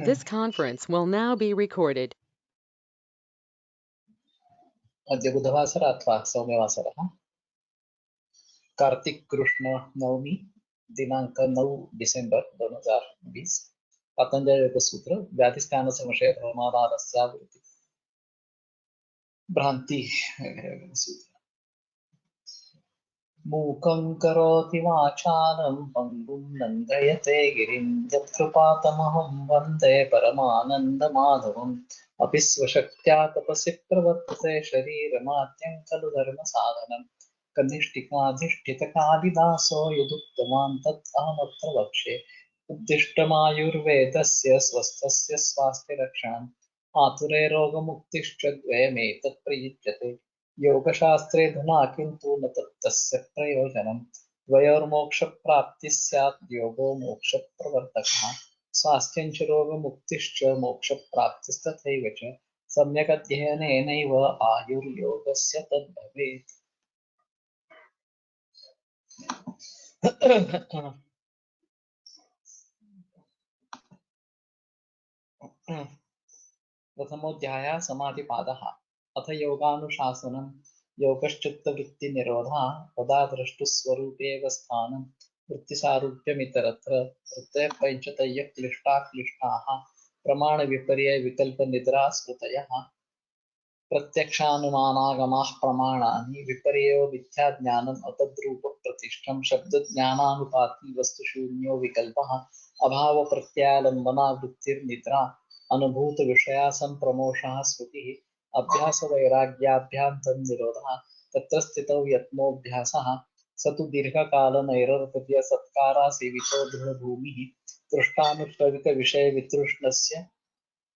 This conference will now be recorded. अद्य बुधवासर अथवा सौम्यवासरः कार्तिक कृष्ण नवमी दिनांक 9 डिसेंबर 2020 पतंजलि योग सूत्र व्याधिस्थान संशय प्रमादालस्यावृत्ति भ्रांति सूत्र मूकं करोति वाचालं पंगुं नन्दयते गिरिं यत्कृपातमहं वन्दे परमानन्दमाधवम् अपि स्वशक्त्या तपसि प्रवर्तते शरीरमाद्यं खलु धर्मसाधनम् कनिष्ठिकाधिष्ठितकालिदासो यदुक्तवान् तत् अहमत्र वक्ष्ये उद्दिष्टमायुर्वेदस्य स्वस्थस्य स्वास्थ्यरक्षणम् आतुरे रोगमुक्तिश्च द्वयमेतत् प्रयुज्यते योगशास्त्रे धुना किन्तु न तस्य प्रयोजनं द्वयोर्मोक्षप्राप्तिः स्यात् योगो मोक्षप्रवर्तकः स्वास्थ्यं च रोगमुक्तिश्च मोक्षप्राप्तिस्तथैव च सम्यक् अध्ययनेनैव आयुर्योगस्य तद्भवेत्। प्रथमोऽध्यायः समाधिपादः अथ योगानुशासनं योगश्चित्तवृत्तिनिरोधः तदा द्रष्टुस्वरूपेव स्थानं वृत्तिसारूप्यमितरत्र वृत्तयः क्लिष्टाः प्रमाणविपर्ययविकल्पनिद्रास्मृतयः प्रत्यक्षानुमानागमाः प्रमाणानि विपर्ययो मिथ्याज्ञानम् अतद्रूपप्रतिष्ठं शब्दज्ञानानुपाती वस्तुशून्यो विकल्पः अभावप्रत्यालम्बना वृत्तिर्निद्रा अनुभूतविषया सम्प्रमोषः स्मृतिः अभ्यासवैराग्याभ्यां तन्निरोधः तत्र स्थितौ यत्नोऽभ्यासः स तु दीर्घकालनैरर्थ्य सत्कारासेवितो दृढभूमिः दृष्टानुष्ठविकविषयवितृष्णस्य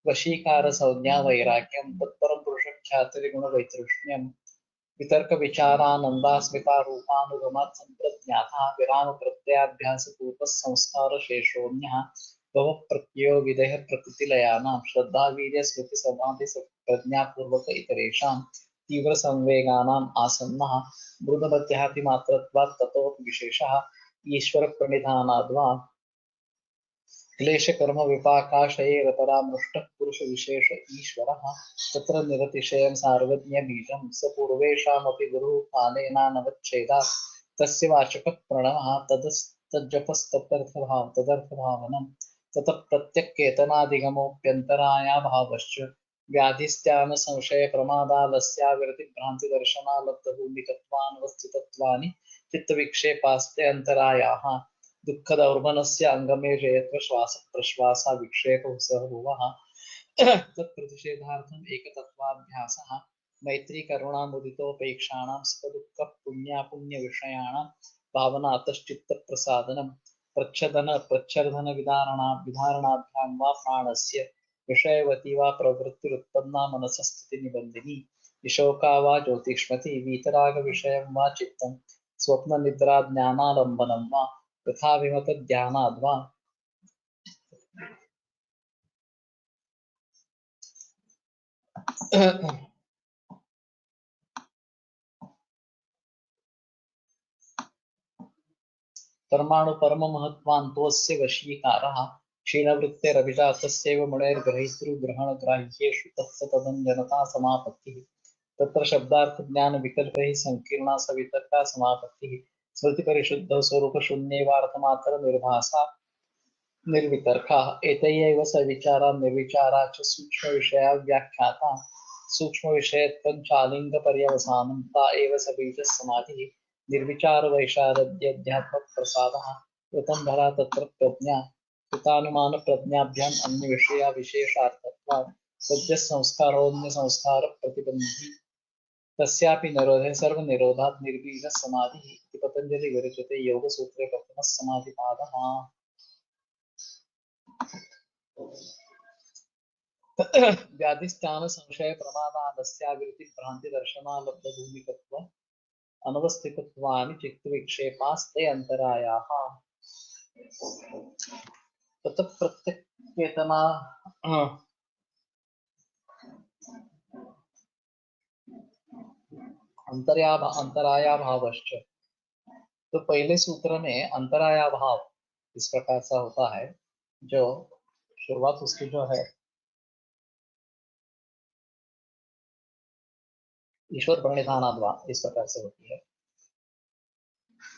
वशीकारसंज्ञा वैराग्यं तत्परं पुरुषख्यातिर्गुणवैतृष्ण्यं वितर्कविचारानन्दास्मितारूपानुगमात् सम्प्रज्ञातः विरामप्रत्ययाभ्यासपूर्वः संस्कारशेषोऽन्यः भवप्रत्ययो विदेह प्रकृतिलयानां श्रद्धावीर्यस्मृतिसमाधिप्रज्ञापूर्वक इतरेषां तीव्रसंवेगानाम् आसन्नः मृदमध्यातिमात्रत्वात् ततोऽपि विशेषः ईश्वरप्रणिधानाद्वा क्लेशकर्म विपाकाशयैरपरामृष्टः पुरुषविशेष ईश्वरः तत्र निरतिशयं सार्वज्ञबीजं स पूर्वेषामपि गुरुः कालेनानवच्छेदात् तस्य वाचकः प्रणवः तदर्थभावनं ततः प्रत्यक्केतनादिगमोऽप्यन्तरायाभावश्च व्याधिस्त्यानसंशयप्रमादालस्याविरतिभ्रान्तिदर्शनालब्धभूमिकत्वानवस्थितत्वानि चित्तविक्षेपास्ते अन्तरायाः दुःखदौर्बनस्य अङ्गमेजयत्व श्वासप्रश्वासा विक्षेपः सह भुवः तत्प्रतिषेधार्थम् एकतत्त्वाभ्यासः मैत्री करुणामुदितोपेक्षाणां सुखदुःख पुण्यापुण्यविषयाणां भावनातश्चित्तप्रसादनं प्रच्छर्दन विधारणाभ्यां वा प्राणस्य विषयवती वा प्रवृत्तिरुत्पन्ना मनसस्थितिनिबन्धिनी विशोका वा ज्योतिष्मती वीतरागविषयं वा चित्तं स्वप्ननिद्रा ज्ञानालम्बनं वा तथा विमतज्ञानाद्वा परमाणुपरममहत्त्वान्तोऽस्य वशीकारः क्षीणवृत्तेरभिजातस्यैव मुनेर्ग्रहीतृग्रहणग्राह्येषु तत्सतदञ्जनता समापत्तिः तत्र शब्दार्थज्ञानविकल्पैः सङ्कीर्णा सवितर्का समापत्तिः स्मृतिपरिशुद्धौ स्वरूपशून्यैवार्थमात्रनिर्भासा निर्वितर्काः एतैः सविचारा निर्विचारा च सूक्ष्मविषया व्याख्याता सूक्ष्मविषयत्वं चालिङ्गपर्यवसानं ता एव सबीजः समाधिः निर्विचारवैशारद्यध्यात्मप्रसादः कृतं भला तत्र प्रज्ञा कृतानुमानप्रज्ञाभ्याम् अन्यविषया विशेषार्थत्वात् सद्यः संस्कारोऽन्यसंस्कारप्रतिबन्धी तस्यापि निरोधे सर्वनिरोधात् निर्बीजः समाधिः इति पतञ्जलि विरचिते योगसूत्रे प्रथमः समाधिपादः। व्याधिस्थान संशय प्रमादालस्याविरतिभ्रान्तिदर्शनालब्धभूमिकत्व अनवस्थितत्वानि चित्तविक्षेपास्ते अन्तरायाः ततः प्रत्यक्केतना अंतराया भावश्च। तो पहले सूत्र में अंतराया भाव इस प्रकार सा होता है जो शुरुआत उसकी जो है ईश्वर प्रणिधानाद्वा इस प्रकार से होती है।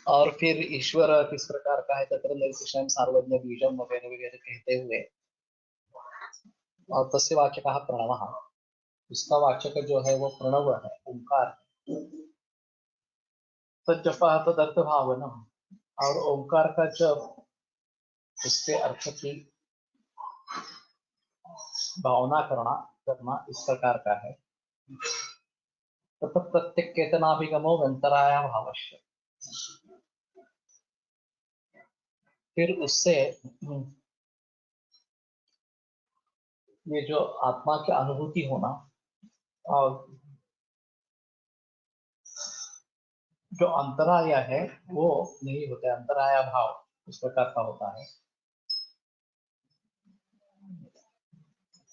और फिर ईश्वर किस प्रकार का है, तत्र निर्दिशम सार्वज्ञ बीजम वगैरह वगैरह कहते हुए, और तस्य वाचकः प्रणवः, उसका वाचक जो है वो प्रणव है, ओंकार। तज्जपः तदर्थ भावनम, और ओंकार का जब उसके अर्थ की भावना करना इस प्रकार का है। तथा प्रत्येक केतनाभिगमो व्यंतराया भावश्य, फिर उससे ये जो आत्मा की अनुभूति होना और जो अंतराय है वो नहीं होता है, अंतराया भाव उस प्रकार का होता है।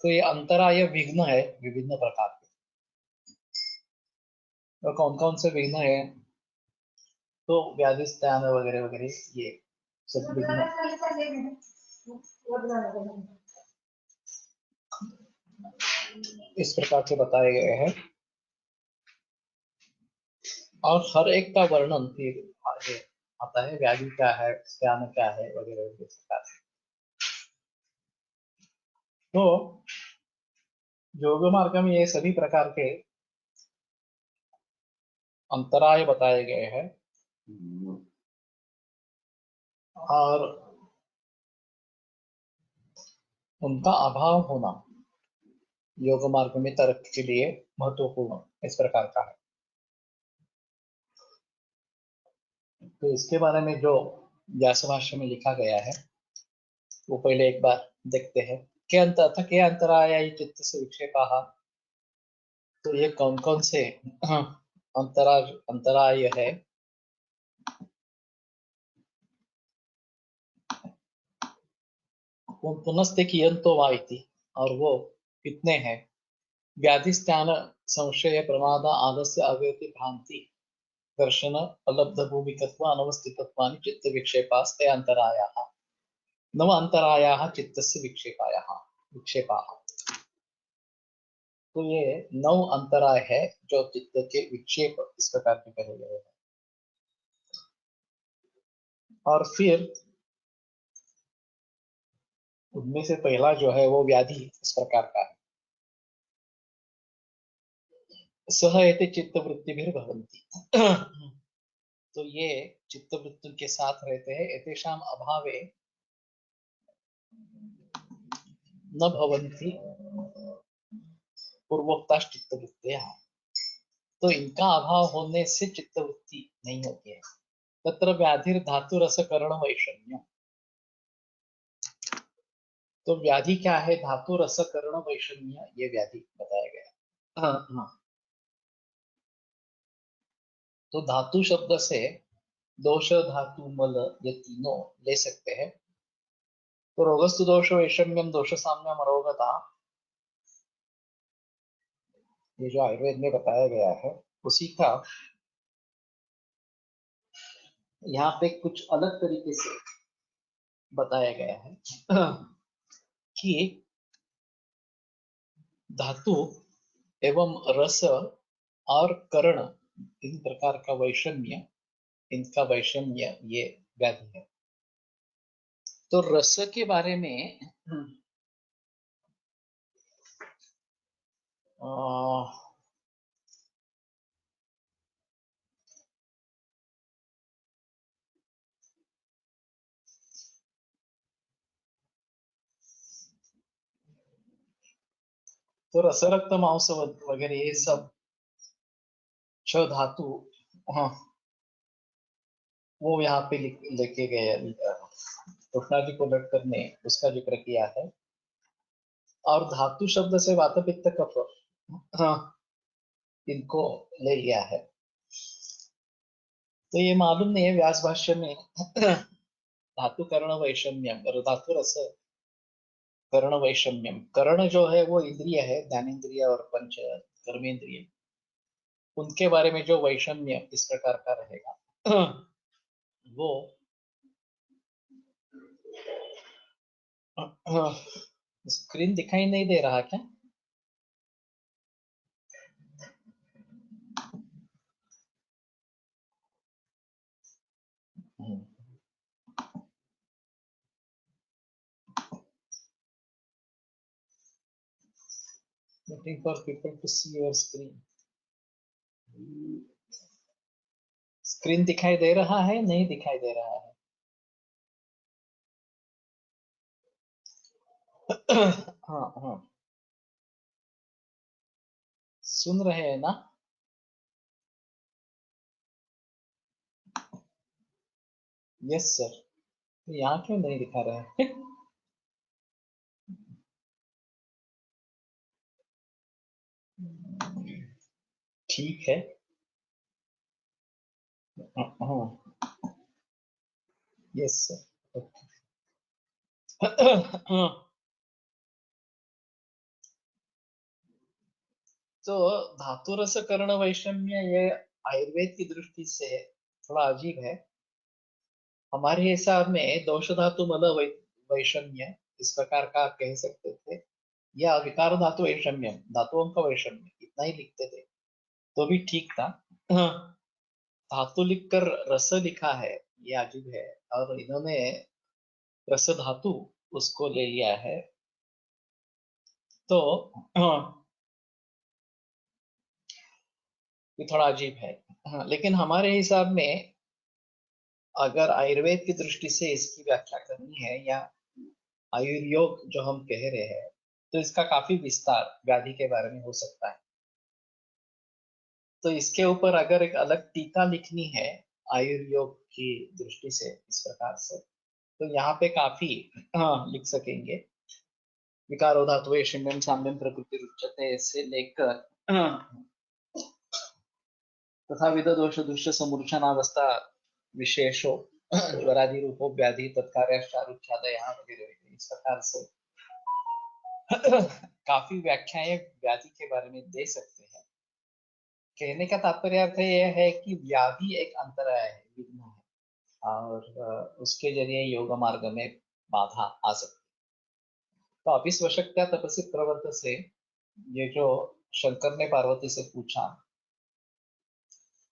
तो ये अंतराय विघ्न है विभिन्न प्रकार के। तो कौन कौन से विघ्न है, तो व्याधि स्थान वगैरह वगैरह, ये सब विघ्न इस प्रकार से बताए गए हैं। और हर एक का वर्णन फिर आगे आता है, व्याधि क्या है, स्थान क्या है वगैरह वगैरह इस प्रकार से। तो योग मार्ग में ये सभी प्रकार के अंतराय बताए गए हैं, और उनका अभाव होना योग मार्ग में तर्क के लिए महत्वपूर्ण इस प्रकार का है। तो इसके बारे में जो व्यास भाष्य में लिखा गया है वो पहले एक बार देखते हैं। के अंतराय चित्त से विक्षेपा, तो ये कौन कौन से अंतराय है। वो पुनस्ते कियंतो वा इति, और वो कितने हैं। व्याधि स्थान संशय प्रमाद आलस्य अव्यति भ्रांति दर्शन अलब्ध भूमिकत्व अनवस्थितत्वानि चित्त विक्षेपास्ते अंतरायाः। नव अंतरायाः चित्तस्य विक्षेपाः। तो ये 9 अंतराय है जो चित्त के विक्षेप इस प्रकार के कहे गए हैं। और फिर उनमें से पहला जो है वो व्याधि इस प्रकार का है। सह एते चित्तवृत्तिभिर्भवन्ति, तो ये चित्तवृत्ति के साथ रहते हैं। एतेषाम अभावे न भवन्ति पूर्वोक्ताश्च चित्तवृत्तयः, तो इनका अभाव होने से चित्तवृत्ति नहीं होती है। तत्र व्याधिर धातु रस करण वैषम्य, तो व्याधि क्या है, धातु रस करण वैषम्य, ये व्याधि बताया गया। हाँ। तो धातु शब्द से दोष धातु मल ये तीनों ले सकते हैं। तो रोगस्तु दोष वैषम्यम दोष साम्यम अरोगता, ये जो आयुर्वेद में बताया गया है उसी का यहाँ पे कुछ अलग तरीके से बताया गया है कि धातु एवं रस और कर्ण इन प्रकार का वैषम्य, इनका वैषम्य ये व्याधि है। तो रस के बारे में तो रस रक्त मांस वगैरह ये सब छ धातु, हाँ, वो यहाँ पे लेके गए, कृष्णा जी को लट करने उसका जिक्र किया है। और धातु शब्द से वात पित्त कफ, हाँ, इनको ले लिया है। तो ये मालूम नहीं है व्यास भाष्य में धातु कर्ण वैषम्यम और धातु रस कर्ण वैषम्यम, कर्ण जो है वो इंद्रिय है, ज्ञानेन्द्रिय और पंच कर्मेंद्रिय, उनके बारे में जो वैषम्य इस प्रकार का रहेगा वो स्क्रीन दिखाई नहीं दे रहा क्या? Waiting for people to see your screen. Screen दिखाई दे रहा है, नहीं दिखाई दे रहा है? हाँ हाँ, सुन रहे हैं ना? Yes sir. यहाँ क्यों नहीं दिखा रहा है? ठीक है। हाँ, यस सर। तो धातु रस कर्ण वैषम्य ये आयुर्वेद की दृष्टि से थोड़ा अजीब है। हमारे हिसाब में दोष धातु मल वैषम्य इस प्रकार का आप कह सकते थे, या विकार धातु वैषम्य, धातुओं का वैषम्य, इतना ही लिखते थे तो भी ठीक था। हाँ, धातु लिखकर रस लिखा है, ये अजीब है। और इन्होंने रस धातु उसको ले लिया है, तो हाँ, ये थोड़ा अजीब है। हाँ, लेकिन हमारे हिसाब में अगर आयुर्वेद की दृष्टि से इसकी व्याख्या करनी है, या आयुर्योग जो हम कह रहे हैं, तो इसका काफी विस्तार व्याधि के बारे में हो सकता है। तो इसके ऊपर अगर एक अलग टीका लिखनी है आयुर्योग की दृष्टि से इस प्रकार से, तो यहाँ पे काफी हाँ लिख सकेंगे। विकारो धातु शून्यम साम्यम प्रकृति रुच्यते से लेकर तथा विद दोष दुष्ट समूर्छनावस्था विशेषो ज्वरादि रूपो व्याधि तत्कार्याचारुच्छादय यहाँ वगैरह इस प्रकार से काफी व्याख्याएं व्याधि के बारे में दे सकते हैं। कहने का तात्पर्य अर्थ यह है कि व्याधि एक अंतराय है, विघ्न है, और उसके जरिए योग मार्ग में बाधा आ सकती है। तो अभिस्वशक्त्या तपसि प्रवर्त से ये जो शंकर ने पार्वती से पूछा,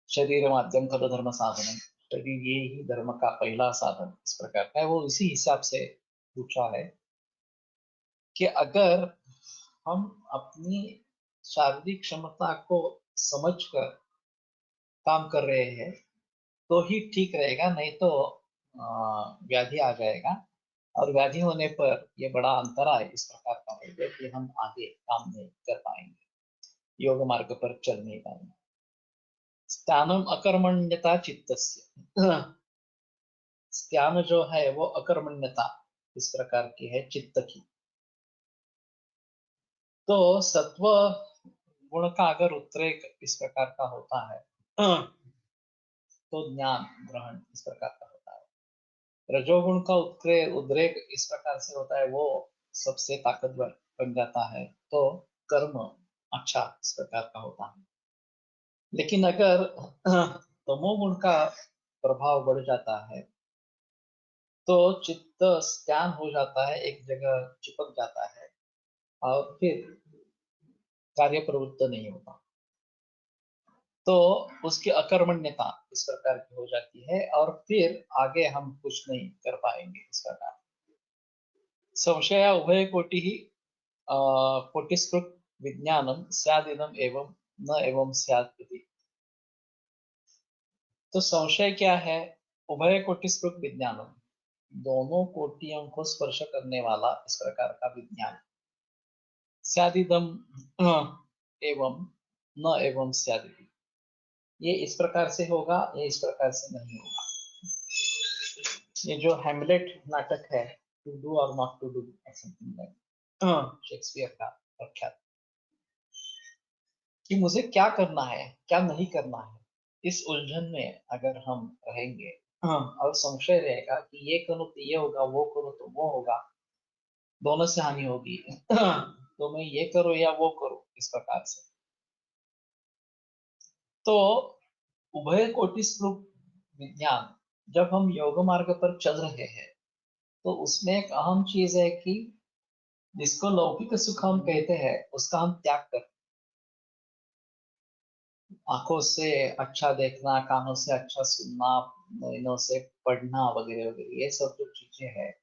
शरीर माध्यम खल धर्म साधन, शरीर ये ही धर्म का पहला साधन इस प्रकार का है, वो इसी हिसाब से पूछा है कि अगर हम अपनी शारीरिक क्षमता को समझकर काम कर रहे हैं तो ही ठीक रहेगा, नहीं तो व्याधि आ जाएगा, और व्याधि होने पर ये बड़ा अंतराय इस प्रकार का होगा कि हम आगे काम नहीं कर पाएंगे, योग मार्ग पर चल नहीं पाएंगे। स्थानम अकर्मण्यता चित्तस्य, स्थान जो है वो अकर्मण्यता इस प्रकार की है चित्त की। तो सत्व गुण का अगर उद्रेक इस प्रकार का होता है तो ज्ञान ग्रहण इस प्रकार का होता है। रजोगुण का उद्रेक इस प्रकार से होता है, वो सबसे ताकतवर बन जाता है, तो कर्म अच्छा इस प्रकार का होता है। लेकिन अगर तमोगुण का प्रभाव बढ़ जाता है तो चित्त स्थिर हो जाता है, एक जगह चिपक जाता है, और फिर कार्य प्रवृत्त नहीं होता, तो उसकी अकर्मण्यता इस प्रकार की हो जाती है, और फिर आगे हम कुछ नहीं कर पाएंगे इस प्रकार। संशय उभय कोटि ही कोटिस्कृत विज्ञानम स्यादिदम एवं न एवं स्यात् इति। तो संशय क्या है? उभय कोटिस्कृत विज्ञानम, दोनों कोटियों को स्पर्श करने वाला इस प्रकार का विज्ञान। स्यादिदम एवं न एवं स्यादिति, ये इस प्रकार से होगा, ये इस प्रकार से नहीं होगा। ये जो हैमलेट नाटक है, टू डू और not to do, something like, Shakespeare का प्रख्यात, कि मुझे क्या करना है क्या नहीं करना है, इस उलझन में अगर हम रहेंगे और संशय रहेगा कि ये करूँ तो ये होगा, वो करूँ तो वो होगा, दोनों से हानि होगी तो मैं ये करूँ या वो करूँ इस प्रकार से, तो उभय कोटि स्वरूप विज्ञान जब हम योग मार्ग पर चल रहे हैं तो उसमें एक अहम चीज है कि जिसको लौकिक सुख हम कहते हैं उसका हम त्याग कर, आंखों से अच्छा देखना, कानों से अच्छा सुनना, नैनों से पढ़ना वगैरह वगैरह, ये सब जो चीजें हैं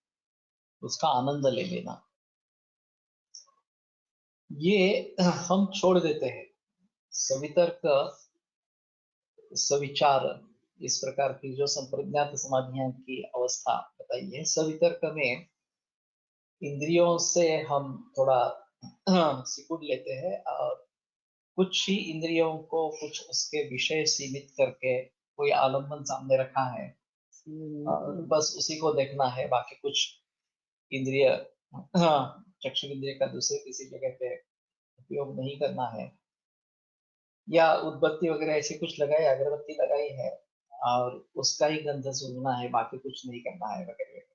उसका आनंद ले लेना, ये हम छोड़ देते हैं। सवितर्क, सविचार, इस प्रकार की जो संप्रज्ञात समाधियां की अवस्था बताई है, सवितर्क में इंद्रियों से हम थोड़ा सिकुड़ लेते हैं और कुछ ही इंद्रियों को कुछ उसके विषय सीमित करके कोई आलम्बन सामने रखा है, बस उसी को देखना है, बाकी कुछ इंद्रिय, चक्षु इंद्रिय का दूसरे किसी जगह पे उपयोग नहीं करना है, या उदबत्ती वगैरह ऐसे कुछ लगाए, अगरबत्ती लगाई है और उसका ही गंध सूंघना है, बाकी कुछ नहीं करना है वगैरह वगैरह।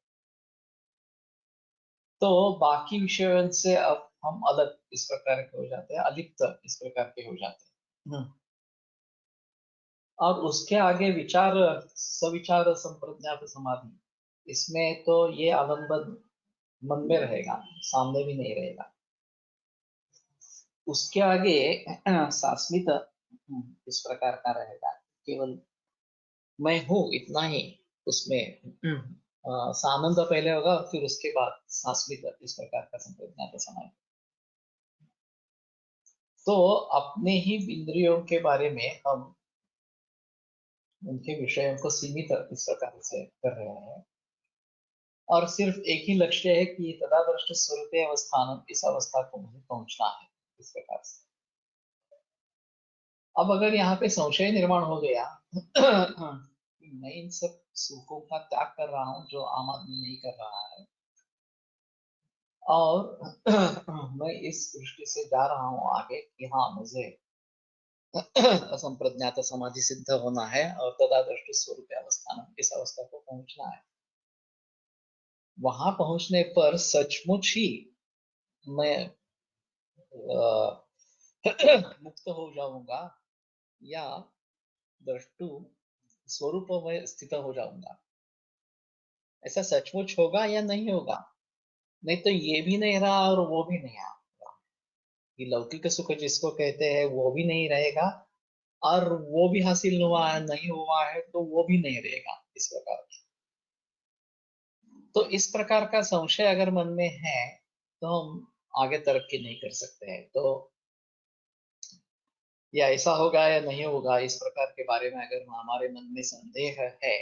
तो बाकी विषयों से अब हम अलग इस प्रकार के हो जाते हैं, अलिप्त इस प्रकार के हो जाते हैं। और उसके आगे विचार, सविचार संप्रज्ञात समाधि, इसमें तो ये आलम्बन मन में रहेगा, सामने भी नहीं रहेगा। उसके आगे सास्मित इस प्रकार का रहेगा, केवल मैं हूँ इतना ही, उसमें सानंद पहले होगा फिर उसके बाद सास्मित इस प्रकार का संप्रज्ञात समाधि। तो अपने ही इंद्रियों के बारे में हम उनके विषयों को सीमित इस प्रकार से कर रहे हैं, और सिर्फ एक ही लक्ष्य है कि तदादृष्ट स्वरूप अवस्थान, इस अवस्था को मुझे पहुंचना है इस प्रकार से। अब अगर यहाँ पे संशय निर्माण हो गया कि मैं इन सब सुखों का त्याग कर रहा हूँ जो आम आदमी नहीं कर रहा है, और मैं इस दृष्टि से जा रहा हूँ आगे कि हाँ मुझे असंप्रज्ञात समाधि सिद्ध होना है और तदादृष्ट स्वरूप अवस्थान, इस अवस्था को पहुंचना है, वहां पहुंचने पर सचमुच ही मैं मुक्त हो जाऊंगा या द्रष्टु स्वरूप में स्थित हो जाऊंगा, ऐसा सचमुच होगा या नहीं होगा? नहीं तो ये भी नहीं रहा और वो भी नहीं रहा, ये लौकिक सुख जिसको कहते हैं वो भी नहीं रहेगा, और वो भी हासिल हुआ है नहीं हुआ है तो वो भी नहीं रहेगा इस प्रकार। तो इस प्रकार का संशय अगर मन में है तो हम आगे तरक्की नहीं कर सकते हैं। तो या ऐसा होगा या नहीं होगा इस प्रकार के बारे में अगर हमारे मन में संदेह है,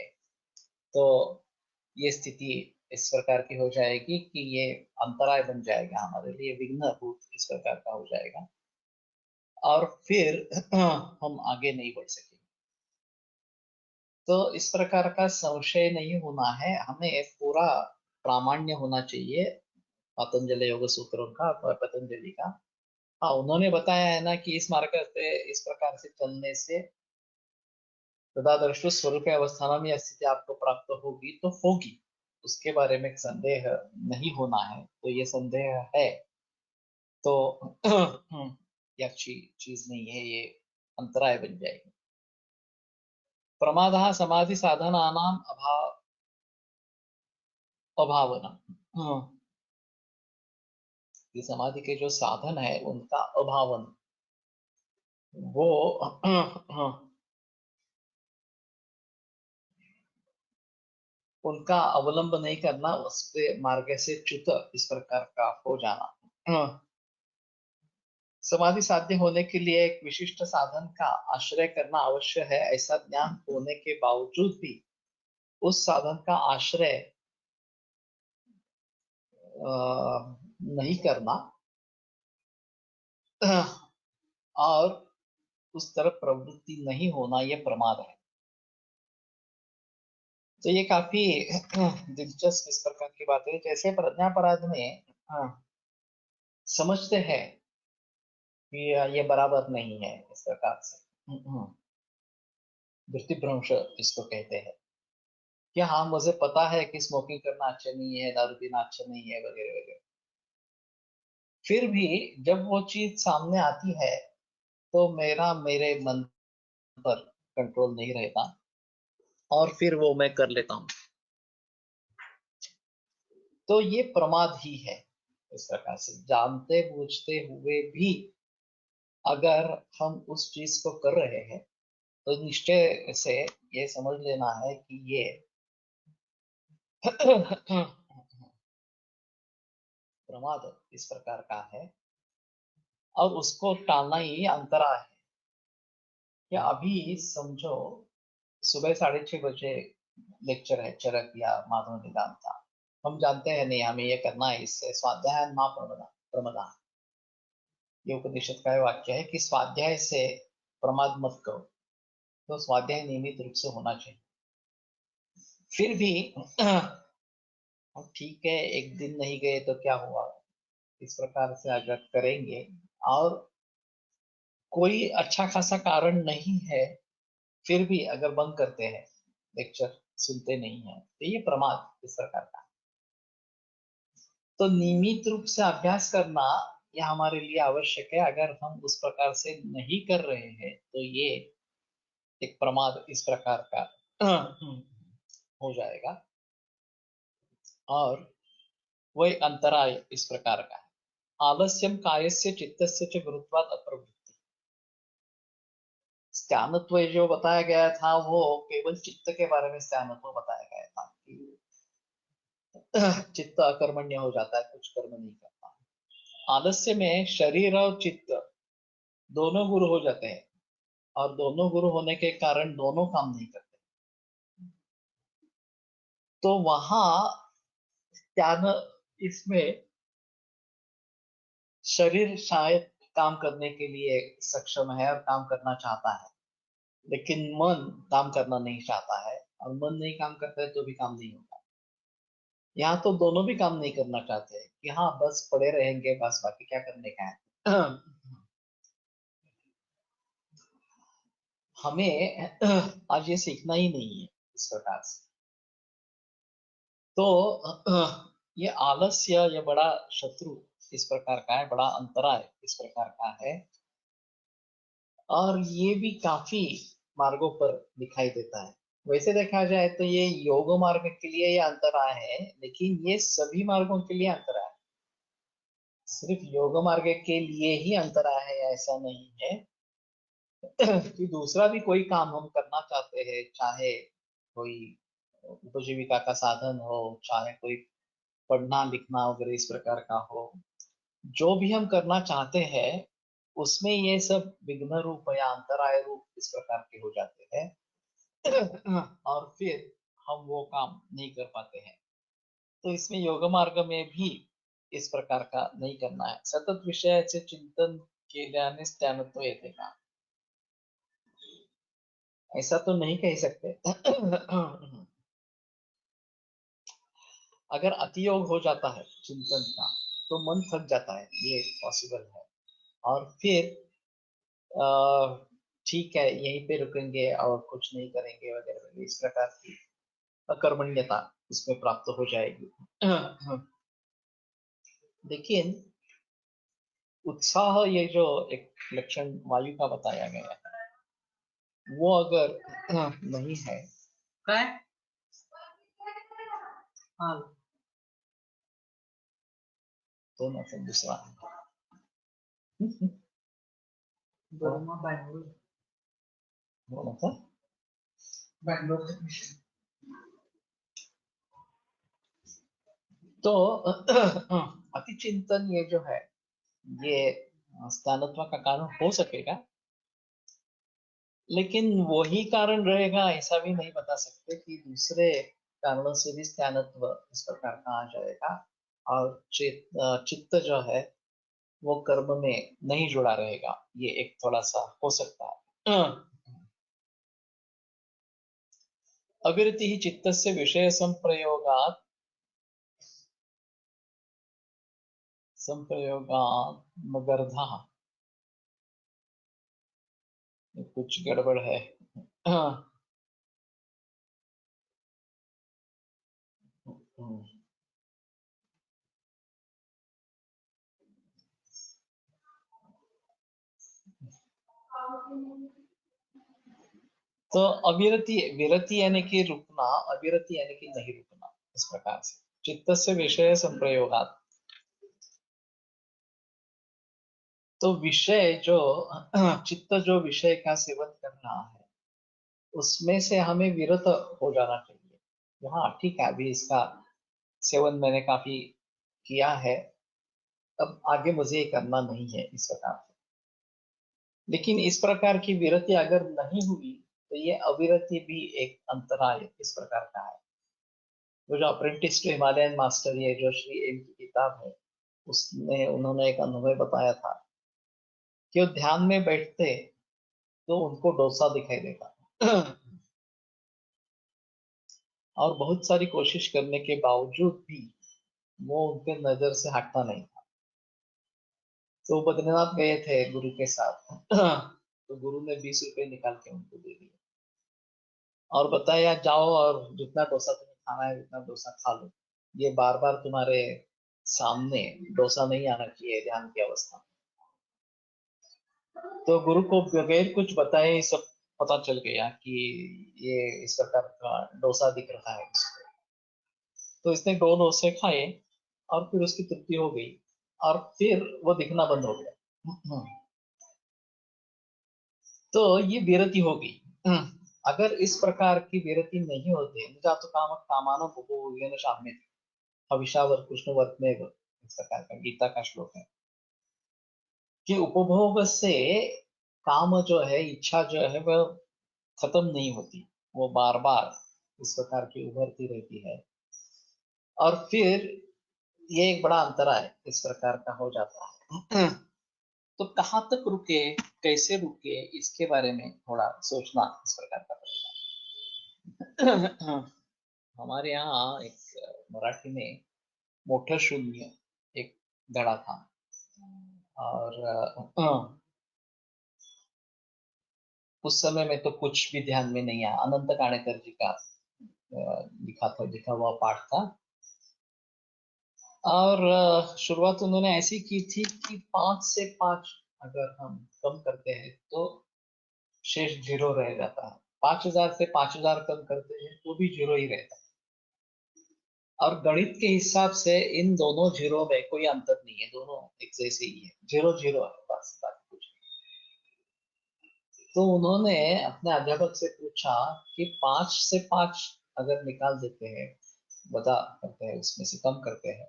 तो ये स्थिति इस प्रकार की हो जाएगी कि ये अंतराय बन जाएगा हमारे लिए, विघ्न भूत इस प्रकार का हो जाएगा, और फिर हम आगे नहीं बढ़ सकेंगे। तो इस प्रकार का संशय नहीं होना है, हमें पूरा प्रामाण्य होना चाहिए पतंजलि योग सूत्रों का, पतंजलि का। हाँ, उन्होंने बताया है ना कि इस मार्ग से, इस प्रकार से चलने से तदादृष्टु स्वरूप अवस्थान में स्थिति आपको प्राप्त होगी तो होगी, उसके बारे में संदेह नहीं होना है। तो ये संदेह है तो ये अच्छी चीज नहीं है, ये अंतराय बन जाएगी। प्रमादः समाधि साधनानाम अभावना, ये समाधि के जो साधन है उनका अभावन, वो उनका अवलंब नहीं करना, उसके मार्ग से च्युत इस प्रकार का हो जाना। समाधि साध्य होने के लिए एक विशिष्ट साधन का आश्रय करना अवश्य है, ऐसा ज्ञान होने के बावजूद भी उस साधन का आश्रय नहीं करना और उस तरफ प्रवृत्ति नहीं होना, यह प्रमाद है। तो ये काफी दिलचस्प इस प्रकार की बात है। जैसे प्रज्ञापराध में समझते हैं कि ये बराबर नहीं है इस प्रकार से, वृत्तिभ्रंश इसको कहते हैं कि हाँ मुझे पता है कि स्मोकिंग करना अच्छा नहीं है, दारू पीना अच्छा नहीं है वगैरह वगैरह, फिर भी जब वो चीज सामने आती है तो मेरे मन पर कंट्रोल नहीं रहता और फिर वो मैं कर लेता हूँ, तो ये प्रमाद ही है। इस प्रकार से जानते बूझते हुए भी अगर हम उस चीज को कर रहे हैं तो निश्चय से ये समझ लेना है कि ये प्रमाद इस प्रकार का है और उसको टालना ही अंतरा है। या अभी समझो सुबह 6:30 बजे लेक्चर है चरक या माधव निदान का, हम जानते हैं नहीं हमें ये करना है, इससे स्वाध्याय मां प्रमदा प्रमदा, ये उपनिषद का वाक्य है कि स्वाध्याय से प्रमाद मत करो। तो स्वाध्याय नियमित रूप से होना चाहिए। फिर भी ठीक है, एक दिन नहीं गए तो क्या हुआ, इस प्रकार से अगर करेंगे और कोई अच्छा खासा कारण नहीं है फिर भी अगर बंद करते हैं, लेक्चर सुनते नहीं है, तो ये प्रमाद इस प्रकार का। तो नियमित रूप से अभ्यास करना यह हमारे लिए आवश्यक है। अगर हम उस प्रकार से नहीं कर रहे हैं तो ये एक प्रमाद इस प्रकार का हो जाएगा और वह एक अंतराय इस प्रकार का है। आलस्यम कायस्य चित्तस्य च गुरुत्वात् अप्रवृत्ति। स्थानत्व जो बताया गया था वो केवल चित्त के बारे में स्थानत्व बताया गया था कि चित्त अकर्मण्य हो जाता है, कुछ कर्म नहीं करता। आलस्य में शरीर और चित्त दोनों गुरु हो जाते हैं और दोनों गुरु होने के कारण दोनों काम नहीं करते। तो वहां त्यान इसमें शरीर शायद काम करने के लिए सक्षम है और काम करना चाहता है, लेकिन मन काम करना नहीं चाहता है और मन नहीं काम करता है तो भी काम नहीं होता। यहाँ तो दोनों भी काम नहीं करना चाहते हैं कि हाँ बस पड़े रहेंगे, बस बाकी क्या करने का है। हमें आज ये सीखना ही नहीं है इस प्रकार से। तो ये आलस्य ये बड़ा शत्रु इस प्रकार का है, बड़ा अंतराय इस प्रकार का है और ये भी काफी मार्गों पर दिखाई देता है। वैसे देखा जाए तो ये योग मार्ग के लिए ये अंतराय है, लेकिन ये सभी मार्गों के लिए अंतराय है। सिर्फ योग मार्ग के लिए ही अंतराय है ऐसा नहीं है कि दूसरा भी कोई काम हम करना चाहते हैं, चाहे कोई उपजीविका का साधन हो, चाहे कोई पढ़ना लिखना वगैरह इस प्रकार का हो, जो भी हम करना चाहते हैं उसमें ये सब विघ्न रूप या अंतराय रूप इस प्रकार के हो जाते हैं और फिर हम वो काम नहीं कर पाते हैं। तो इसमें योग मार्ग में भी इस प्रकार का नहीं करना है। सतत विषयाचे चिंतन केल्यानेच ज्ञानत्व येते का, ऐसा तो नहीं कह सकते। अगर अतियोग हो जाता है चिंतन का तो मन थक जाता है, ये पॉसिबल है। और फिर ठीक है यहीं पे रुकेंगे और कुछ नहीं करेंगे वगैरह वगैरह, इस प्रकार की अकर्मण्यता इसमें प्राप्त हो जाएगी। लेकिन उत्साह ये जो एक लक्षण वायु का बताया गया है वो अगर नहीं है हाँ तो ना फिर दूसरा बैंगलोर तो अति चिंतन ये जो है ये स्थानत्व का कारण हो सकेगा, लेकिन वही कारण रहेगा ऐसा भी नहीं बता सकते कि दूसरे कारणों से भी स्थानत्व इस प्रकार का आ जाएगा और चित्त जो है वो कर्म में नहीं जुड़ा रहेगा, ये एक थोड़ा सा हो सकता है। अविरति ही चित्तस्य विषय संप्रयोगात् संप्रयोगात् मगर्धः, कुछ गड़बड़ है। तो अविरति विरति यानी कि रुकना, अविरति यानी कि नहीं रुकना, इस प्रकार से चित्त से विषय संप्रयोगात तो विषय जो चित्त जो विषय का सेवन कर रहा है उसमें से हमें विरत हो जाना चाहिए। हाँ ठीक है, अभी इसका सेवन मैंने काफी किया है, अब आगे मुझे ये करना नहीं है इस प्रकार से। लेकिन इस प्रकार की विरति अगर नहीं हुई तो ये अविरति भी एक अंतराय इस प्रकार का है। वो जो अप्रेंटिस टू हिमालयन मास्टर, ये जो श्री एम की किताब है, उसमें उन्होंने एक अनुभव बताया था कि वो ध्यान में बैठते तो उनको डोसा दिखाई देता और बहुत सारी कोशिश करने के बावजूद भी वो उनके नजर से हटता नहीं था। तो वो बद्रीनाथ गए थे गुरु के साथ तो गुरु ने 20 रुपए निकाल के उनको दे दिए और बताया, जाओ और जितना डोसा तुम्हें खाना है उतना डोसा खा लो, ये बार बार तुम्हारे सामने डोसा नहीं आना चाहिए ध्यान की अवस्था में। तो गुरु को बगैर कुछ बताए ही सब पता चल गया कि ये इस प्रकार का डोसा दिख रहा है इसको। तो इसने 2 डोसे खाए और फिर उसकी तृप्ति हो गई और फिर वो दिखना बंद हो गया। तो ये विरति हो गई। अगर इस प्रकार की विरति नहीं होती, मुझे तो काम कामानो भोगोगेन शाम्यति हविषावर कृष्णवर्त में, इस प्रकार का गीता का श्लोक है कि उपभोग से काम जो है, इच्छा जो है वह खत्म नहीं होती, वो बार बार इस प्रकार की उभरती रहती है और फिर ये एक बड़ा अंतराय इस प्रकार का हो जाता है। तो कहाँ तक रुके, कैसे रुके, इसके बारे में थोड़ा सोचना इस प्रकार का पड़ेगा। हमारे यहाँ एक मराठी में मोठं शून्य एक धड़ा था और उस समय में तो कुछ भी ध्यान में नहीं आया। अनंत काणेकर जी का लिखा हुआ पाठ था और शुरुआत उन्होंने ऐसी की थी कि 5 से 5 अगर हम कम करते हैं तो शेष 0 रह जाता है, 5,000 से 5,000 कम करते हैं तो भी 0 ही रहता है। और गणित के हिसाब से इन दोनों 0 में कोई अंतर नहीं है, दोनों एक जैसे ही है, 0 0 है बस, बाकी कुछ नहीं। तो उन्होंने अपने अध्यापक से पूछा कि 5 से 5 अगर निकाल देते हैं, बता करते हैं, उसमें से कम करते हैं,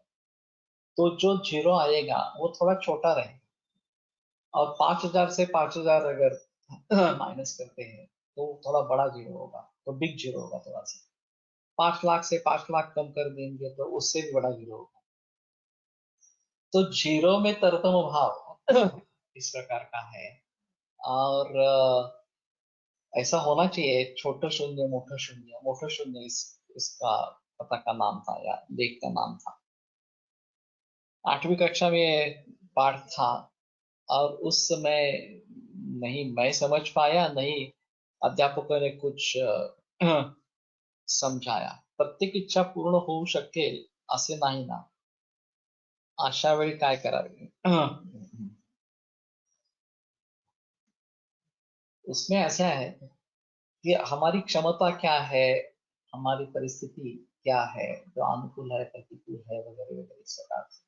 तो जो 0 आएगा वो थोड़ा छोटा रहेगा और 5,000 से 5,000 अगर माइनस करते हैं तो थोड़ा बड़ा 0 होगा, तो बिग 0 होगा थोड़ा सा। 5 लाख से 5 लाख कम कर देंगे तो उससे भी बड़ा 0 होगा। तो 0 में तरतम भाव इस प्रकार का है और ऐसा होना चाहिए, छोटा शून्य मोटा शून्य, मोटा शून्य इसका पता का नाम था या लेख का नाम था। 8वीं कक्षा में पाठ था और उस समय नहीं मैं समझ पाया, नहीं अध्यापकों ने कुछ समझाया। प्रत्येक इच्छा पूर्ण होऊ शकेल असे नाही ना, अशा वेळी काय करावे। उसमें ऐसा है कि हमारी क्षमता क्या है, हमारी परिस्थिति क्या है, जो अनुकूल है प्रतिकूल है वगैरह वगैरह इस प्रकार से।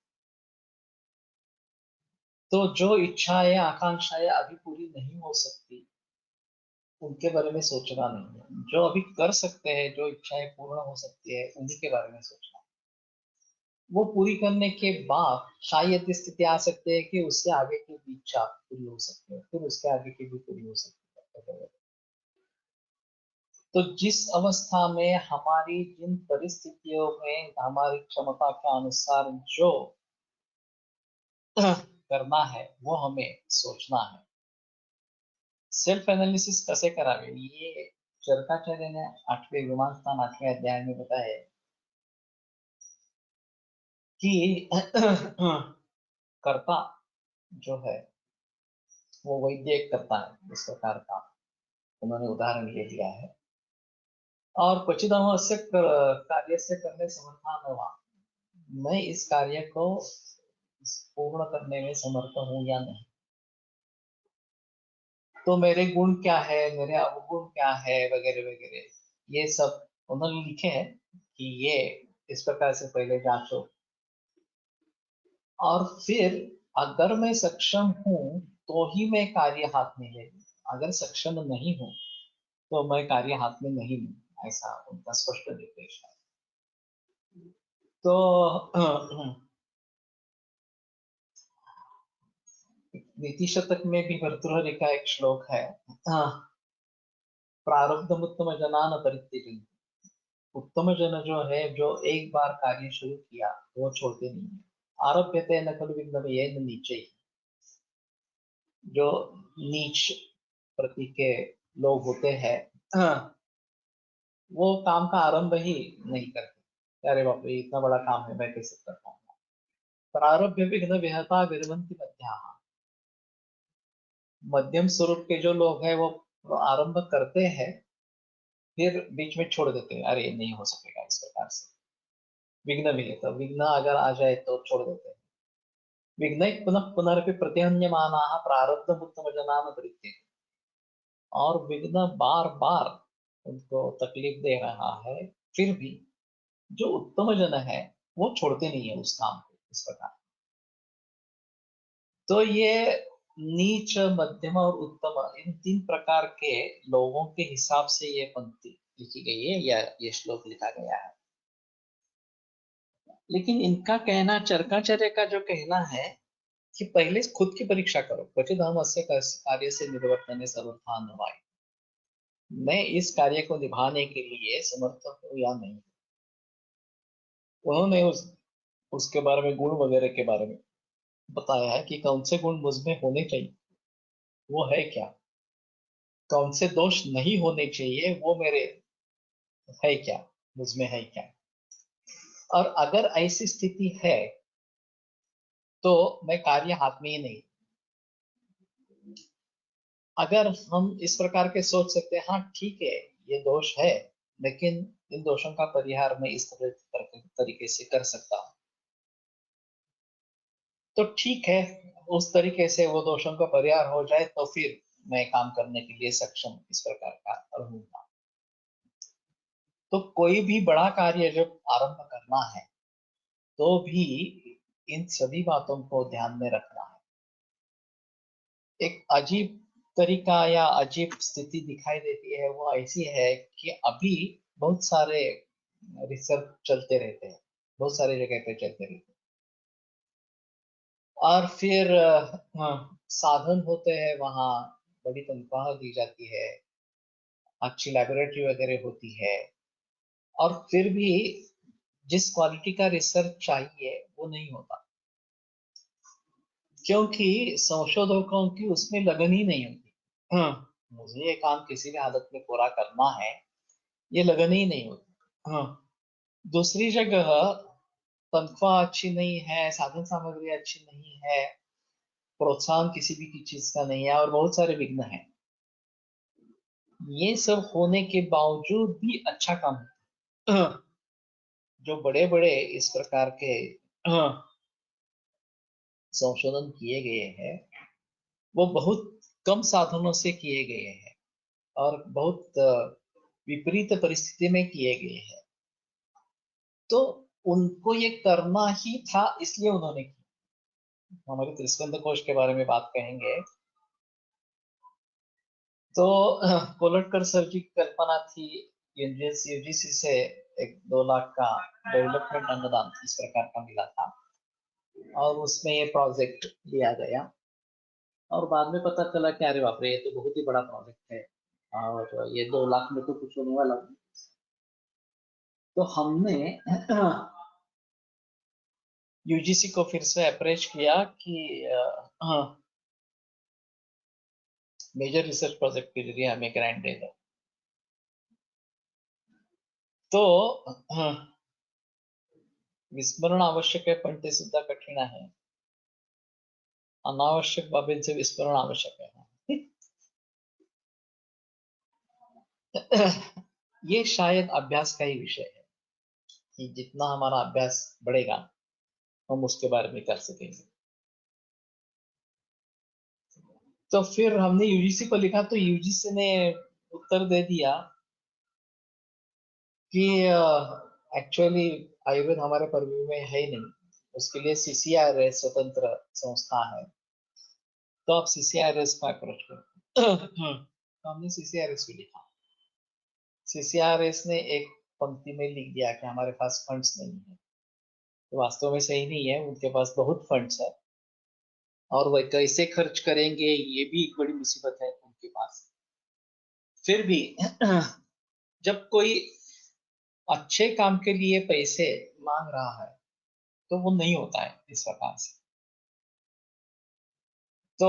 तो जो इच्छाएं आकांक्षाएं अभी पूरी नहीं हो सकती उनके बारे में सोचना नहीं है, जो अभी कर सकते हैं, जो इच्छाएं पूर्ण हो सकती है उन्हीं के बारे में सोचना। वो पूरी करने के बाद शायद स्थिति आ सकती है कि उससे आगे की भी इच्छा पूरी हो सकती है, फिर उसके आगे की भी पूरी हो सकती है। तो जिस अवस्था में हमारी जिन परिस्थितियों में हमारी क्षमता के अनुसार जो करना है वो हमें सोचना है। सेल्फ एनालिसिस कैसे करावे, ये चरकाचार्य ने 8वें विमान स्थान 8वें अध्याय में बताया कि कर्ता जो है वो वैद्य करता है इस प्रकार का उन्होंने उदाहरण ले लिया है। और क्वचित अवश्य कार्य से करने समर्था न हुआ, मैं इस कार्य को पूर्ण करने में समर्थ हूँ या नहीं, तो मेरे गुण क्या है, मेरे अवगुण क्या है वगैरह वगैरह ये सब उन्होंने लिखे हैं कि ये इस प्रकार से पहले जांचो और फिर अगर मैं सक्षम हूं तो ही मैं कार्य हाथ में ले लूं, अगर सक्षम नहीं हूं तो मैं कार्य हाथ में नहीं लूं, ऐसा उनका स्पष्ट निर्देश है। तो नीति शतक में भी भर्तृहरि का एक श्लोक है, प्रारब्धम उत्तम जनान परित्यजन्ति। उत्तम जन जो है, जो एक बार कार्य शुरू किया वो छोड़ते नहीं है। आरभ्यते न खलु विघ्नम येन नीचे, जो नीच प्रति के लोग होते हैं, वो काम का आरंभ ही नहीं करते। अरे बाप रे, इतना बड़ा काम है, मैं कैसे कर पाऊंगा। प्रारब्ध विघ्न विहता विरवंति मध्या, मध्यम स्वरूप के जो लोग हैं वो आरंभ करते हैं, फिर बीच में छोड़ देते हैं, अरे नहीं हो सकेगा इस प्रकार से। विघ्न मिले तो विघ्न अगर आ जाए तो छोड़ देते हैं। विघ्न पुनः पुनरपि प्रतिहन्यमाना प्रारब्ध उत्तम जनान परित्यज्य, और विघ्न बार बार उनको तकलीफ दे रहा है, फिर भी जो उत्तम जन है वो छोड़ते नहीं है उस काम को, इस प्रकार। तो ये नीच, मध्यम और उत्तम, इन तीन प्रकार के लोगों के हिसाब से ये पंक्ति लिखी गई है या ये श्लोक लिखा गया है। लेकिन इनका कहना, चरकाचार्य का जो कहना है कि पहले खुद की परीक्षा करो, क्वचिद हम अस्य कार्य से निवर्तने सर्वथा न वाय, मैं इस कार्य को निभाने के लिए समर्थ हूं या नहीं। उन्होंने उसके बारे में, गुण वगैरह के बारे में बताया है कि कौन से गुण मुझ में होने चाहिए, वो है क्या, कौन से दोष नहीं होने चाहिए, वो मेरे है क्या, मुझ में है क्या। और अगर ऐसी स्थिति है तो मैं कार्य हाथ में ही नहीं। अगर हम इस प्रकार के सोच सकते हैं, हाँ ठीक है ये दोष है, लेकिन इन दोषों का परिहार मैं इस तरीके से कर सकता हूँ, तो ठीक है, उस तरीके से वो दोषों का परिहार हो जाए तो फिर मैं काम करने के लिए सक्षम इस प्रकार का रहूंगा। तो कोई भी बड़ा कार्य जब आरंभ करना है तो भी इन सभी बातों को ध्यान में रखना है। एक अजीब तरीका या अजीब स्थिति दिखाई देती है, वो ऐसी है कि अभी बहुत सारे रिसर्च चलते रहते हैं, बहुत सारी जगह पे चलते रहते हैं, और फिर साधन होते हैं वहाँ, बड़ी तनख्वाह दी जाती है, अच्छी लेबोरेटरी वगैरह होती है, और फिर भी जिस क्वालिटी का रिसर्च चाहिए वो नहीं होता, क्योंकि संशोधकों की उसमें लगन ही नहीं होती। मुझे ये काम किसी भी हालत में पूरा करना है, ये लगन ही नहीं होती। दूसरी जगह तनख्वाह अच्छी नहीं है, साधन सामग्री अच्छी नहीं है, प्रोत्साहन किसी भी की चीज का नहीं है, और बहुत सारे विघ्न हैं। ये सब होने के बावजूद भी अच्छा काम है। जो बड़े बड़े इस प्रकार के संशोधन किए गए हैं, वो बहुत कम साधनों से किए गए हैं और बहुत विपरीत परिस्थिति में किए गए हैं। तो उनको ये करना ही था, इसलिए उन्होंने किया। हमारे त्रिस्कंद कोश के बारे में बात कहेंगे तो कोलटकर सर की कल्पना थी, यूजीसी से एक 2 लाख का डेवलपमेंट अनुदान इस प्रकार का मिला था, और उसमें ये प्रोजेक्ट लिया गया, और बाद में पता चला कि अरे बाप रे, ये तो बहुत ही बड़ा प्रोजेक्ट है और ये 2 लाख में तो कुछ होने वाला नहीं। तो हमने यूजीसी को फिर से अप्रोच किया कि मेजर रिसर्च प्रोजेक्ट के लिए हमें ग्रांट दे दो। तो विस्मरण आवश्यक आहे, पण ते सुद्धा कठीण आहे। अनावश्यक बाबींचे विस्मरण आवश्यक है। ये शायद अभ्यास का ही विषय है कि जितना हमारा अभ्यास बढ़ेगा हम उसके बारे में कर सकेंगे। तो फिर हमने यूजीसी को लिखा, तो यूजीसी ने उत्तर दे दिया कि एक्चुअली आयुर्वेद हमारे परव्यू में है ही नहीं, उसके लिए CCRS स्वतंत्र संस्था है, तो आप CCRS को अप्रोच करो। तो हमने CCRS को लिखा। CCRS ने एक पंक्ति में लिख दिया कि हमारे पास फंड्स नहीं है। तो वास्तव में सही नहीं है, उनके पास बहुत फंड्स है, और वह कैसे खर्च करेंगे ये भी एक बड़ी मुसीबत है उनके पास। फिर भी जब कोई अच्छे काम के लिए पैसे मांग रहा है तो वो नहीं होता है इस प्रकार से। तो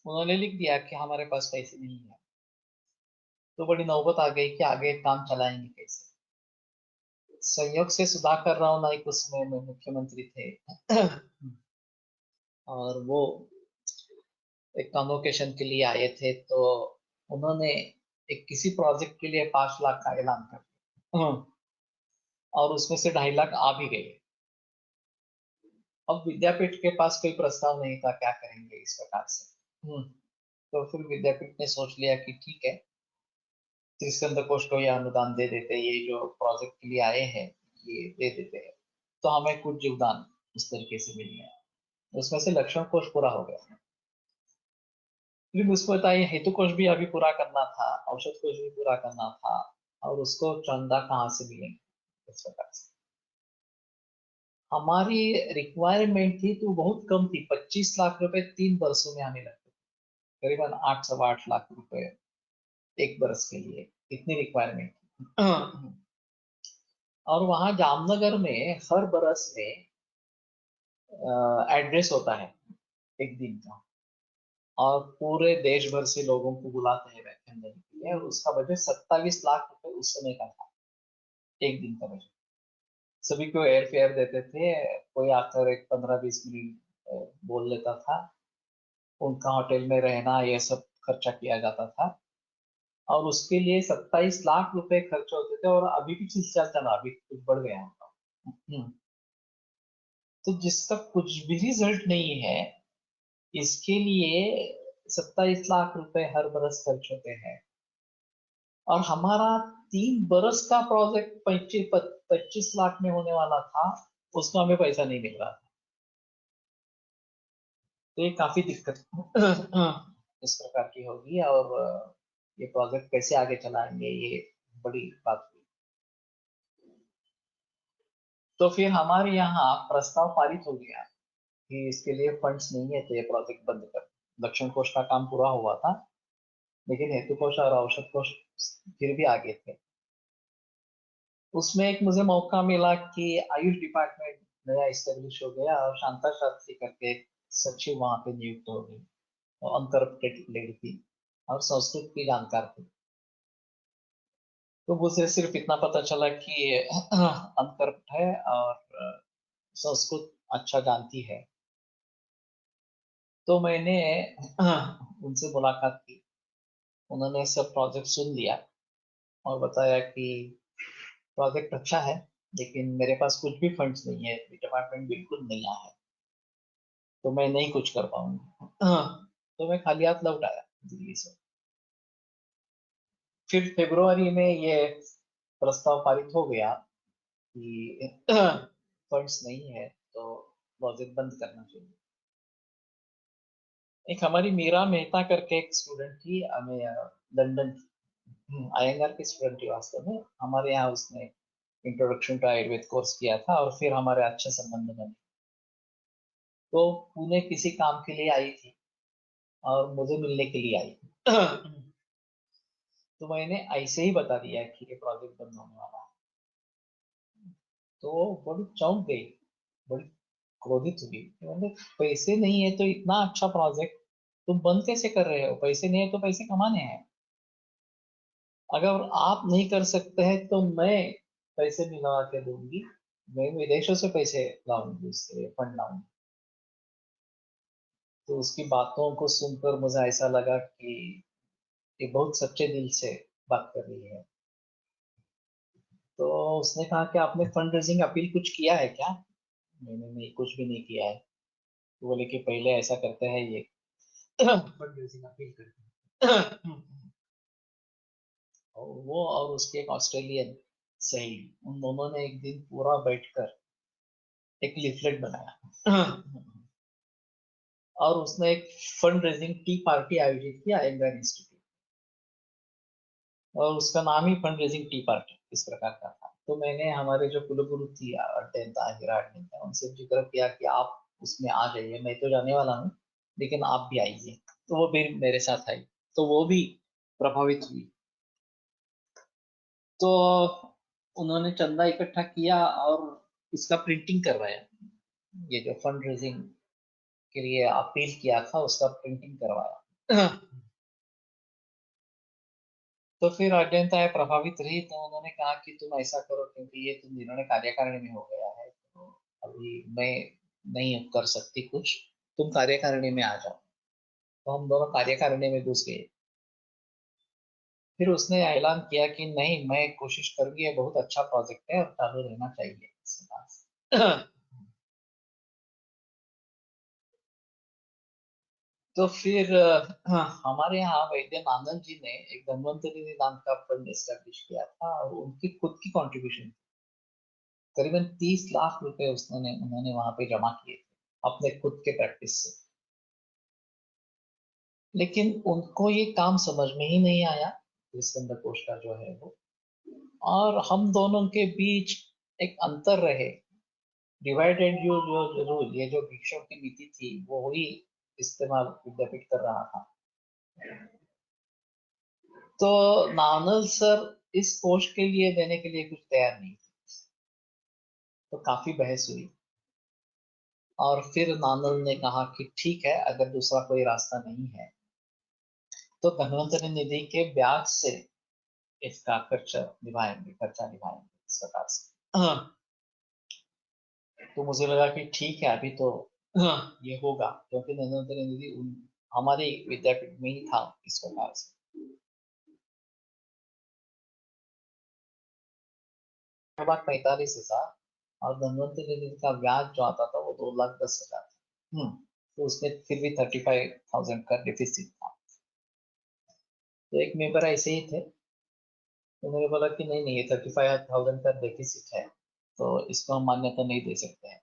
उन्होंने लिख दिया कि हमारे पास पैसे नहीं है। तो बड़ी नौबत आ गई कि आगे काम चलाएंगे कैसे। संयोग से सुधाकर राव नाइक उस समय में मुख्यमंत्री थे। और वो एक कन्वोकेशन के लिए आए थे, तो उन्होंने एक किसी प्रोजेक्ट के लिए 5 लाख का ऐलान कर दिया, और उसमें से 2.5 लाख आ भी गए। अब विद्यापीठ के पास कोई प्रस्ताव नहीं था, क्या करेंगे इस प्रकार से। तो फिर विद्यापीठ ने सोच लिया कि ठीक है, त्रिस्कंद कोश को ये अनुदान दे देते, ये जो प्रोजेक्ट के लिए आए हैं ये दे देते हैं, तो हमें कुछ योगदान उस तरीके से मिल गया। उसमें से लक्षण कोश पूरा हो गया। फिर मुझको बताइए, हेतु कोश भी अभी पूरा करना था, औषध कोश भी पूरा करना था, और उसको चंदा कहाँ से मिलेंगे इस प्रकार से। हमारी रिक्वायरमेंट थी तो बहुत कम थी, 25 लाख रुपए 3 वर्षों में हमें लगते, करीबन 8 सवा 8 लाख रुपए एक बरस के लिए, इतनी रिक्वायरमेंट थी। और वहां जामनगर में हर बरस में एड्रेस होता है एक दिन का, और पूरे देश भर से लोगों को बुलाते हैं व्याख्यान देने के लिए, और उसका बजट 27 लाख रुपए उस समय का था, एक दिन का बजट। सभी को एयर फेयर देते थे, कोई आकर एक 15-20 मिनट बोल लेता था, उनका होटल में रहना ये सब खर्चा किया जाता था, और उसके लिए 27 लाख रुपए खर्च होते थे। और अभी भी चीज चलता ना, अभी कुछ बढ़ गया उनका। तो जिसका कुछ भी रिजल्ट नहीं है, इसके लिए 27 लाख रुपए हर बरस खर्च होते हैं, और हमारा 3 बरस का प्रोजेक्ट 25 लाख में होने वाला था, उसमें हमें पैसा नहीं मिल रहा था। तो ये काफी दिक्कत इस प्रकार की होगी, और ये प्रोजेक्ट कैसे आगे चलाएंगे ये बड़ी बात हुई। तो फिर हमारे यहाँ प्रस्ताव पारित हो गया कि इसके लिए फंड्स नहीं है, तो ये प्रोजेक्ट बंद कर। दक्षिण कोष का काम पूरा हुआ था, लेकिन हेतु कोष और औषध कोष फिर भी आगे थे। उसमें एक मुझे मौका मिला कि आयुष डिपार्टमेंट नया इस्टेब्लिश हो गया, और शांता शास्त्री करके एक सचिव वहां पे नियुक्त हो गई, वो अनकरप्टेड लेडी थी और संस्कृत की जानकार थी। तो मुझे सिर्फ इतना पता चला कि अनकरप्ट है और संस्कृत अच्छा जानती है। तो मैंने उनसे मुलाकात की, उन्होंने सब प्रोजेक्ट सुन लिया और बताया कि प्रोजेक्ट अच्छा है, लेकिन मेरे पास कुछ भी फंड्स नहीं है, डिपार्टमेंट बिल्कुल नया है, तो मैं नहीं कुछ कर पाऊंगा। तो मैं खाली हाथ लौट आया दिल्ली से। फिर फरवरी में ये प्रस्ताव पारित हो गया कि फंड्स नहीं है तो प्रोजेक्ट बंद करना चाहिए। एक हमारी मीरा मेहता करके एक स्टूडेंट थी, हमें लंदन आयंगार की स्टूडेंट थी वास्तव में, हमारे यहाँ उसने इंट्रोडक्शन टू आयुर्वेद कोर्स किया था, और फिर हमारे अच्छे संबंध बने। तो पुणे किसी काम के लिए आई थी और मुझे मिलने के लिए आई थी। तो मैंने ऐसे ही बता दिया कि ये प्रोजेक्ट बंद होने वाला है। तो वो बड़ी चौंक गई, बड़ी क्रोधित हुई। मैंने, पैसे नहीं है तो इतना अच्छा प्रोजेक्ट तुम बंद कैसे कर रहे हो? पैसे नहीं है तो पैसे कमाने हैं, अगर आप नहीं कर सकते हैं तो मैं पैसे मिलवा के दूंगी, मैं विदेशों से पैसे लाऊंगी, उससे फंड लाऊंगी। तो उसकी बातों को सुनकर मुझे ऐसा लगा कि ये बहुत सच्चे दिल से बात कर रही है। तो उसने कहा कि आपने फंड रेजिंग अपील कुछ किया है क्या? मैंने नहीं, कुछ भी नहीं किया है। तो बोले कि पहले ऐसा करते हैं, ये फंड रेजिंग अपील करते हैं। और वो और उसके एक ऑस्ट्रेलियन सही, उन दोनों ने एक दिन पूरा बैठकर एक लीफलेट बनाया और उसने एक फंड रेजिंग टी पार्टी आयोजित किया एंगर इंस्टीट्यूट, और उसका नाम ही फंड रेजिंग टी पार्टी इस प्रकार का था। तो मैंने हमारे जो कुलगुरु थी अटेंता हिराट ने, उनसे जिक्र किया कि आप उसमें आ जाइए, मैं तो जाने वाला हूँ लेकिन आप भी आइए। तो वो भी मेरे साथ आई, तो वो भी प्रभावित हुई। तो उन्होंने चंदा इकट्ठा किया और इसका प्रिंटिंग करवाया। ये जो फंड रेजिंग के लिए अपील किया था उसका प्रिंटिंग करवाया तो फिर अजंता प्रभावित रही, तो उन्होंने कहा कि तुम ऐसा करो, क्योंकि ये तुम जिन्होंने कार्यकारिणी में हो गया है, तो अभी मैं नहीं कर सकती कुछ, तुम कार्यकारिणी में आ जाओ। तो हम दोनों कार्यकारिणी में घुस गए। फिर उसने ऐलान किया कि नहीं, मैं कोशिश करूंगी, ये बहुत अच्छा प्रोजेक्ट है और चालू रहना चाहिए इसके पास तो फिर हमारे यहाँ वैद्य आनंद जी ने एक धन्वंतरी निधि नाम का फंड एस्टेब्लिश किया था, और उनकी खुद की कंट्रीब्यूशन करीबन 30 लाख रुपए उन्होंने वहां पे जमा किए थे अपने खुद के प्रैक्टिस से। लेकिन उनको ये काम समझ में ही नहीं आया, कृष्ण कोश का जो है वो, और हम दोनों के बीच एक अंतर रहे, डिवाइडेड जो रूल, ये जो भिक्षुक की नीति थी वो हुई इस्तेमाल विद्यापीठ कर रहा था। तो नानल सर इस कोष के लिए देने के लिए कुछ तैयार नहीं थे, तो काफी बहस हुई। और फिर नानल ने कहा कि ठीक है, अगर दूसरा कोई रास्ता नहीं है तो धन्वंतरी निधि के ब्याज से इसका खर्चा निभाएंगे इस प्रकार से। तो मुझे लगा कि ठीक है, अभी तो ये होगा, क्योंकि धन्वंतरी निधि हमारे विद्यापीठ में ही था इस प्रकार से। लगभग 45,000, और धन्वंतरी निधि का ब्याज जो आता था वो 2,10,000 था। तो उसमें फिर भी 35,000 का डिफिसिट था। तो एक मेंबर ऐसे ही थे, तो मैंने बोला कि नहीं नहीं, ये 35,000 का डेफिसिट है, तो इसको हम मान्यता नहीं दे सकते हैं।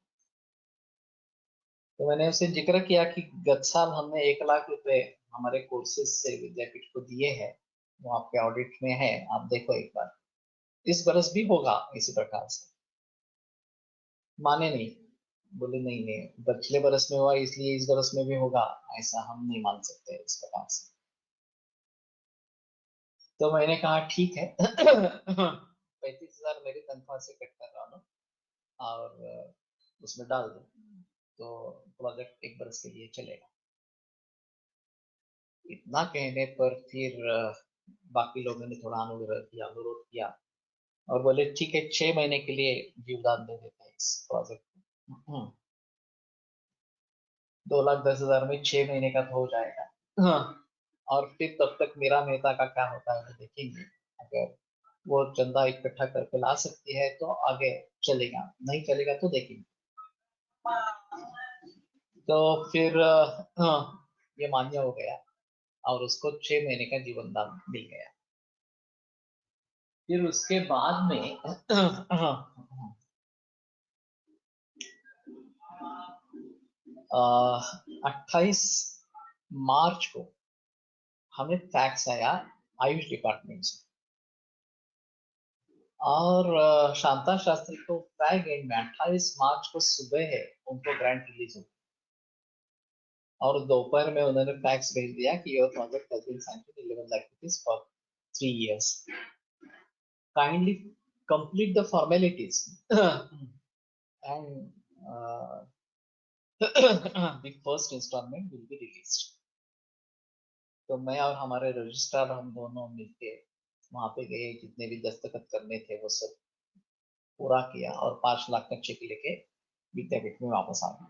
तो मैंने उससे जिक्र किया कि गत साल हमने 1 लाख रुपए हमारे कोर्सेज से विद्यापीठ को दिए हैं, वो आपके ऑडिट में है, आप देखो एक बार, इस बरस भी होगा इसी प्रकार से। माने नहीं, बोले नहीं नहीं, पिछले बरस में हुआ इसलिए इस बरस में भी होगा, ऐसा हम नहीं मान सकते इस प्रकार से। तो मैंने कहा ठीक है 35,000 मेरी तनख्वाह से कट कर रहा हूँ, और उसमें डाल दो, तो प्रोजेक्ट एक बरस के लिए चलेगा। इतना कहने पर फिर बाकी लोगों ने थोड़ा अनुरोध किया और बोले ठीक है, 6 महीने के लिए जीवदान दे देते हैं इस प्रोजेक्ट को। 2,10,000 में 6 महीने का तो हो जाएगा। और फिर तब तक मेरा मेहता का क्या होता है वो देखेंगे। अगर वो चंदा इकट्ठा करके ला सकती है तो आगे चलेगा, नहीं चलेगा तो देखेंगे। तो फिर ये मान्य हो गया, और उसको 6 महीने का जीवन दान मिल गया। फिर उसके बाद में 28 मार्च को हमें फैक्स आया आयुष डिपार्टमेंट से, और शांता शास्त्री को फ्रैग एंड में 28 मार्च को सुबह है उनको ग्रांट रिलीज हो, और दोपहर में उन्होंने फैक्स भेज दिया कि your project has been sanctioned 11 lakh rupees for 3 years, kindly complete the formalities and the first instalment will be released. तो मैं और हमारे रजिस्ट्रार हम दोनों मिलके वहां पे गए, जितने भी दस्तखत करने थे वो सब पूरा किया, और 5 लाख का चेक लेके विद्यापीठ में वापस आ गए।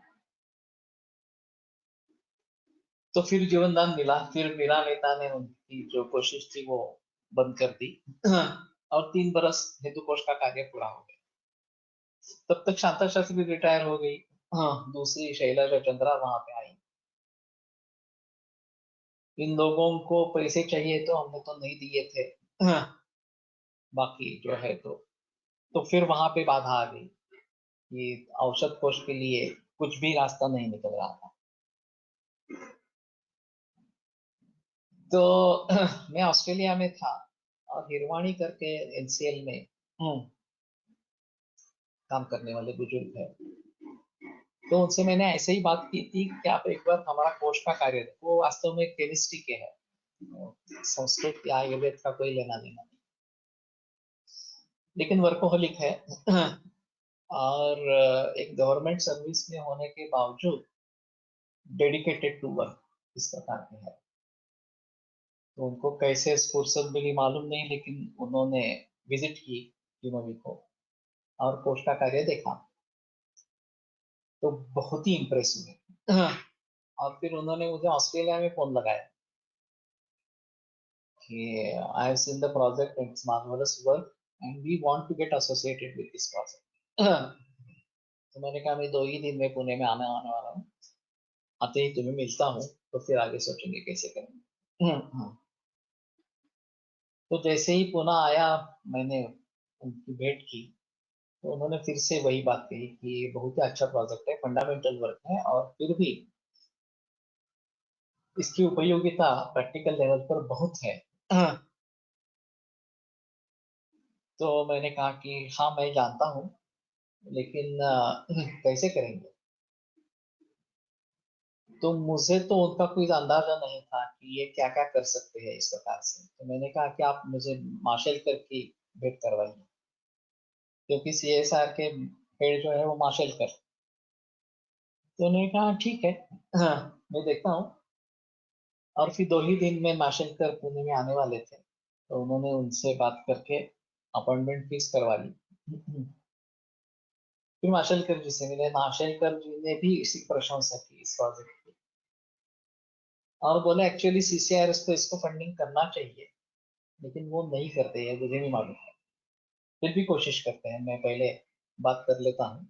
तो फिर जीवनदान मिला, फिर मीरा मेहता ने उनकी जो कोशिश थी वो बंद कर दी और 3 बरस हेतु कोष का कार्य पूरा हो गया। तब तक शांता शास्त्री भी रिटायर हो गई। हाँ, दूसरी शैलजा चंद्रा वहां पे आई। इन लोगों को पैसे चाहिए तो हमने तो नहीं दिए थे। हाँ, बाकी जो है तो फिर वहां पे बाधा आ गई। कि औषध कोष के लिए कुछ भी रास्ता नहीं निकल रहा था। तो मैं ऑस्ट्रेलिया में था और हिरवाणी करके एनसीएल में काम करने वाले बुजुर्ग है। तो उनसे मैंने ऐसे ही बात की थी कि आप एक बार हमारा कोष का कार्य, वो वास्तव में केमिस्ट्री के है, संस्कृत या आयुर्वेद का कोई लेना देना नहीं, लेकिन वर्कोहोलिक है और एक गवर्नमेंट सर्विस में होने के बावजूद डेडिकेटेड टू वर्क इस प्रकार के है। तो उनको कैसे फुर्सत मिली मालूम नहीं, लेकिन उन्होंने विजिट की यूनोवी को और कोष का कार्य देखा तो बहुत ही इम्प्रेस हुए। और फिर उन्होंने मुझे ऑस्ट्रेलिया में फोन लगाया कि I have seen the project, it's marvellous work and we want to get associated with this project. तो मैंने कहा मैं 2 ही दिन में पुणे में आने वाला हूँ, आते ही तुम्हें मिलता हूँ, तो फिर आगे सोचेंगे कैसे करेंगे। तो जैसे ही पुणे आया मैंने उनकी भेंट की, तो उन्होंने फिर से वही बात कही कि ये बहुत ही अच्छा प्रोजेक्ट है, फंडामेंटल वर्क है और फिर भी इसकी उपयोगिता प्रैक्टिकल लेवल पर बहुत है। तो मैंने कहा कि हाँ मैं जानता हूँ, लेकिन कैसे करेंगे। तो मुझे तो उनका कोई अंदाजा नहीं था कि ये क्या क्या कर सकते हैं इस प्रकार से। तो मैंने कहा कि आप मुझे माशेलकर की भेंट करवाइए, क्योंकि सीएसआर के हेड जो है वो माशेलकर। तो उन्होंने कहा ठीक है, हाँ मैं देखता हूँ। और फिर 2 ही दिन में माशेलकर पुणे में आने वाले थे, तो उन्होंने उनसे बात करके अपॉइंटमेंट फिक्स करवा ली। फिर माशेलकर जी से मिले, माशेलकर जी ने भी इसी प्रशंसा की इस प्रोजेक्ट की और बोले एक्चुअली सीसीआरएस को इसको फंडिंग करना चाहिए, लेकिन वो नहीं करते हैं, मुझे नहीं मालूम है, फिर भी कोशिश करते हैं, मैं पहले बात कर लेता हूँ।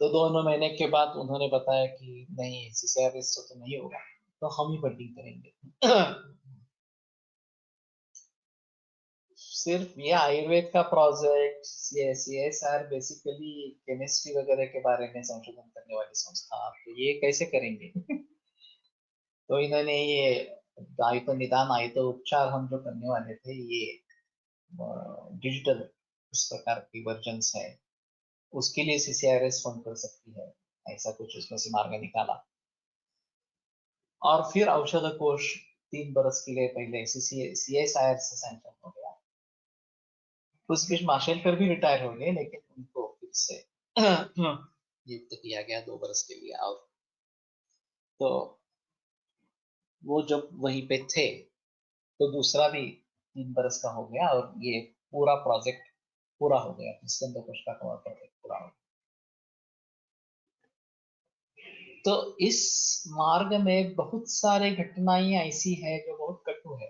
तो 2 महीने के बाद उन्होंने बताया कि नहीं सीसीआरएस तो नहीं होगा, तो हम ही फंडिंग करेंगे। सिर्फ ये आयुर्वेद का प्रोजेक्ट, सीएसआर बेसिकली केमिस्ट्री वगैरह के बारे में संशोधन करने वाली संस्था, तो ये कैसे करेंगे। तो इन्होंने ये आयुतो निदान आयुतो उपचार हम जो करने वाले थे, ये डिजिटल उस प्रकार की वर्जन्स है, उसके लिए सीसीआरएस फंड कर सकती है, ऐसा कुछ उसमें से मार्ग निकाला। और फिर औषध कोष 3 बरस के लिए पहले सीएसआईआर से सैंक्शन हो गया। उस बीच माशेलकर भी रिटायर हो गए, लेकिन उनको फिर से नियुक्त किया गया 2 बरस के लिए। और तो वो जब वहीं पे थे तो दूसरा भी 3 बरस का हो गया और ये पूरा प्रोजेक्ट पूरा हो गया, स्कंद कोश का प्रोजेक्ट पूरा हो गया। तो इस मार्ग में बहुत सारे घटनाएं ऐसी है जो बहुत कटु है।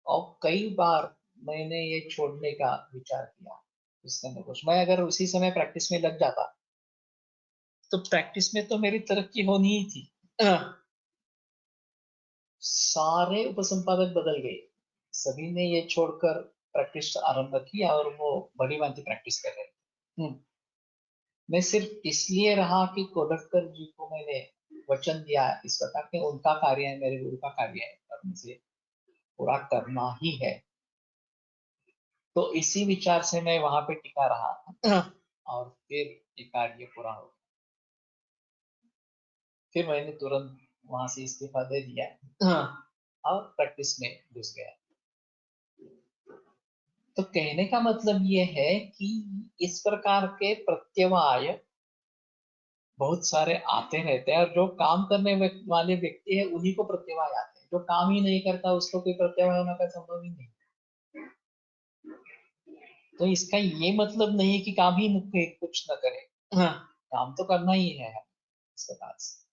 और कई बार मैंने ये छोड़ने का विचार किया स्कंद कोश। मैं अगर उसी समय प्रैक्टिस में लग जाता तो प्रैक्टिस में तो मेरी तरक्की होनी ही थी। सारे उपसंपादक बदल गए, सभी ने ये छोड़कर प्रैक्टिस आरंभ किया और वो बड़ी भांति प्रैक्टिस कर रहे थे। मैं सिर्फ इसलिए रहा कि कोडटकर जी को मैंने वचन दिया इस प्रकार के, उनका कार्य है, मेरे गुरु का कार्य है और मुझे पूरा करना ही है। तो इसी विचार से मैं वहां पे टिका रहा और फिर ये कार्य पूरा हो गया। फिर मैंने तुरंत वहां से इस्तीफा दे दिया और प्रैक्टिस में घुस गया। तो कहने का मतलब ये है कि इस प्रकार के प्रत्यवाय बहुत सारे आते रहते हैं और जो काम करने वाले व्यक्ति है उन्हीं को प्रत्यवाय आते हैं, जो काम ही नहीं करता उसको कोई प्रत्यवाय होने का संभव ही नहीं। तो इसका ये मतलब नहीं है कि काम ही मुख्य कुछ न करे, हाँ काम तो करना ही है इस प्रकार से।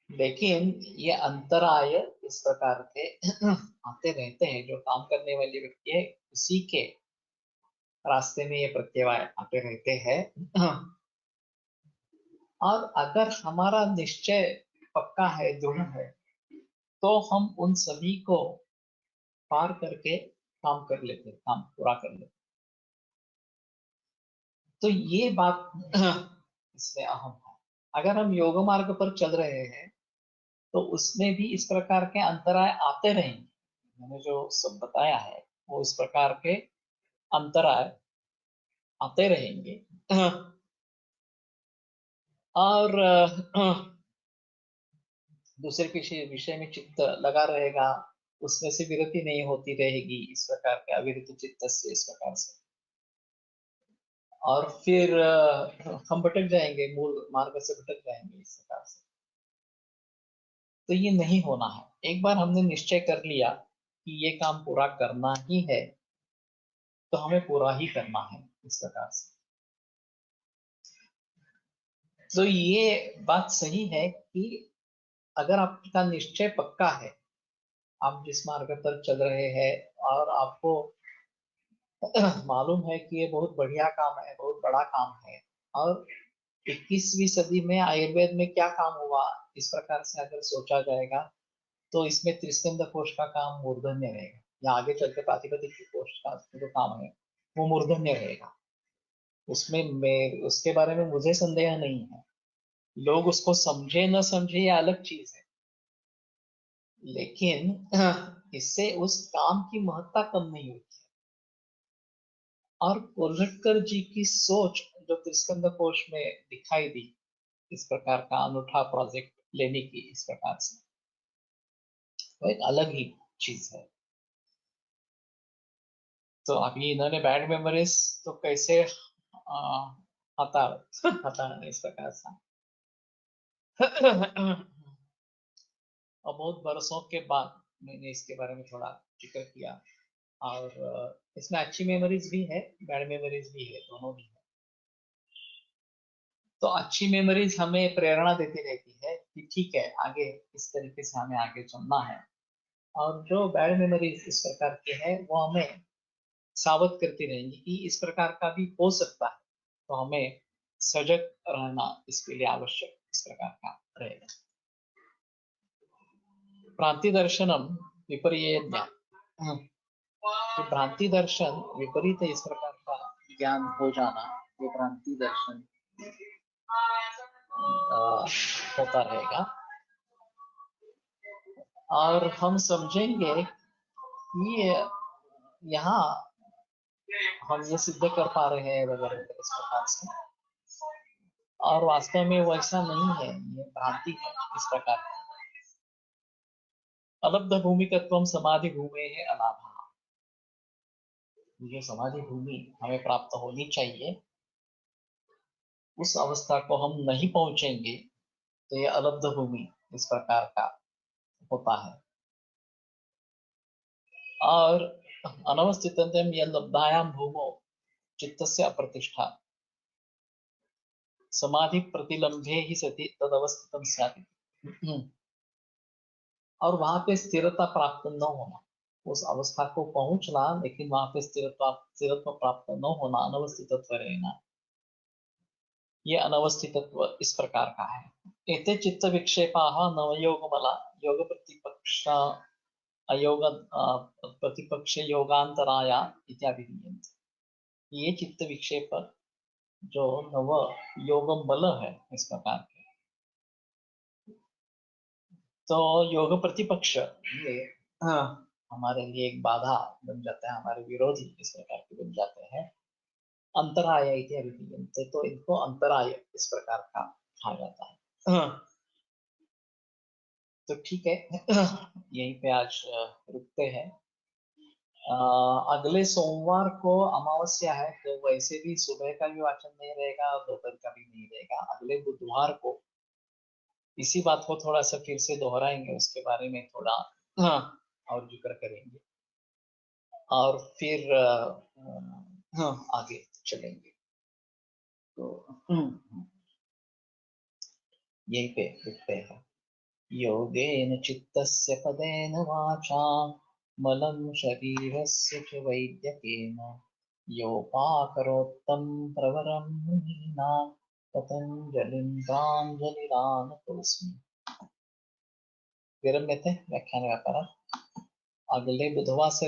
लेकिन ये अंतराय इस प्रकार के आते रहते हैं, जो काम करने वाले व्यक्ति है उसी के रास्ते में ये प्रत्यवाय आते रहते हैं। और अगर हमारा निश्चय पक्का है, दृढ़ है, तो हम उन सभी को पार करके काम कर लेते, काम पूरा कर लेते। तो ये बात इसमें अहम है। अगर हम योग मार्ग पर चल रहे हैं तो उसमें भी इस प्रकार के अंतराय आते रहेंगे। मैंने जो सब बताया है वो इस प्रकार के अंतराय आते रहेंगे। और दूसरे किसी विषय में चित्त लगा रहेगा, उसमें से विरति नहीं होती रहेगी, इस प्रकार के अविरत चित्त से, इस प्रकार से। और फिर हम भटक जाएंगे, मूल मार्ग से भटक जाएंगे इस प्रकार से। तो ये नहीं होना है। एक बार हमने निश्चय कर लिया कि ये काम पूरा करना ही है, तो हमें पूरा ही करना है इस प्रकार से। तो ये बात सही है कि अगर आपका निश्चय पक्का है, आप जिस मार्ग पर चल रहे हैं और आपको मालूम है कि ये बहुत बढ़िया काम है, बहुत बड़ा काम है, और 21वीं सदी में आयुर्वेद में क्या काम हुआ, इस प्रकार से अगर सोचा जाएगा तो इसमें त्रिस्कंद कोश का काम मूर्धन्य रहेगा, या आगे चलकर प्रातिपदिक कोश का जो काम है वो मूर्धन्य रहेगा। उसमें मैं उसके बारे में मुझे संदेह नहीं है। लोग उसको समझे न समझे ये अलग चीज है, लेकिन इससे उस काम की महत्ता कम नहीं होती। और कोल्हटकर जी की सोच जो त्रिस्कंद कोश में दिखाई दी, इस प्रकार का अनूठा प्रोजेक्ट लेने की, इस प्रकार से, वो एक अलग ही चीज है। तो अभी इन्होंने बैड मेमोरीज तो कैसे हटा हटाना इस प्रकार से। और बहुत बरसों के बाद मैंने इसके बारे में थोड़ा जिक्र किया। और इसमें अच्छी मेमोरीज भी है, बैड मेमोरीज भी है, दोनों भी है। तो अच्छी मेमोरीज हमें प्रेरणा देती रहती है कि ठीक है, आगे इस तरीके से हमें आगे चलना है। और जो बैड मेमोरीज इस प्रकार के हैं वो हमें सावध करती रहेंगी कि इस प्रकार का भी हो सकता है, तो हमें सजग रहना इसके लिए आवश्यक इस प्रकार का रहेगा। भ्रांति दर्शनम विपर्यय, तो भ्रांति दर्शन विपरीत इस प्रकार का ज्ञान हो जाना, ये भ्रांति दर्शन होता रहेगा। और हम समझेंगे कि यहाँ हम ये सिद्ध कर पा रहे हैं वगैरह इस प्रकार से, और वास्तव में वैसा नहीं है, ये भ्रांति है इस प्रकार की। अलब्ध भूमिकत्वम समाधि भूमि है अलाभा, जो समाधि भूमि हमें प्राप्त होनी चाहिए, उस अवस्था को हम नहीं पहुंचेंगे तो ये अलब्ध भूमि इस प्रकार का होता है। और अनवस्थितम लब्धायाम भूमो चित्तस्य अप्रतिष्ठा समाधि प्रतिलंभे ही सति तद अवस्थितम स्यात्। और वहां पे स्थिरता प्राप्त न होना, उस अवस्था को पहुंचना लेकिन वहां पे स्थिरत्व प्राप्त न होना, अनवस्थितत्व रहना, ये अनवस्थितत्व इस प्रकार का है। एते चित्त विक्षेपा नवयोगमला योग प्रतिपक्ष अयोग प्रतिपक्ष योगांतराया इत्यादि। ये चित्त विक्षेप जो नव योगम बल है इस प्रकार के, तो योग प्रतिपक्ष ये हमारे लिए एक बाधा बन जाता है, हमारे विरोधी इस प्रकार के बन जाते हैं। अंतराय इत्यादि, तो इनको अंतराय इस प्रकार का कहा जाता है। तो ठीक है, यहीं पे आज रुकते हैं। अगले सोमवार को अमावस्या है, तो वैसे भी सुबह का भी वाचन नहीं रहेगा और दोपहर का भी नहीं रहेगा। अगले बुधवार को इसी बात को थोड़ा सा फिर से दोहराएंगे, उसके बारे में थोड़ा और जिक्र करेंगे, और फिर आगे चलेंगे। तो यहीं पे रुकते हैं। योगेन चित्तस्य पदेन वाचा मलं शरीरस्य च वैद्यकेन योपाकरोत्तं प्रवरं मुनीनां पतञ्जलिं प्राञ्जलिरानतोऽस्मि। विरम्यते व्याख्यान व्यापार। अगले बुधवार से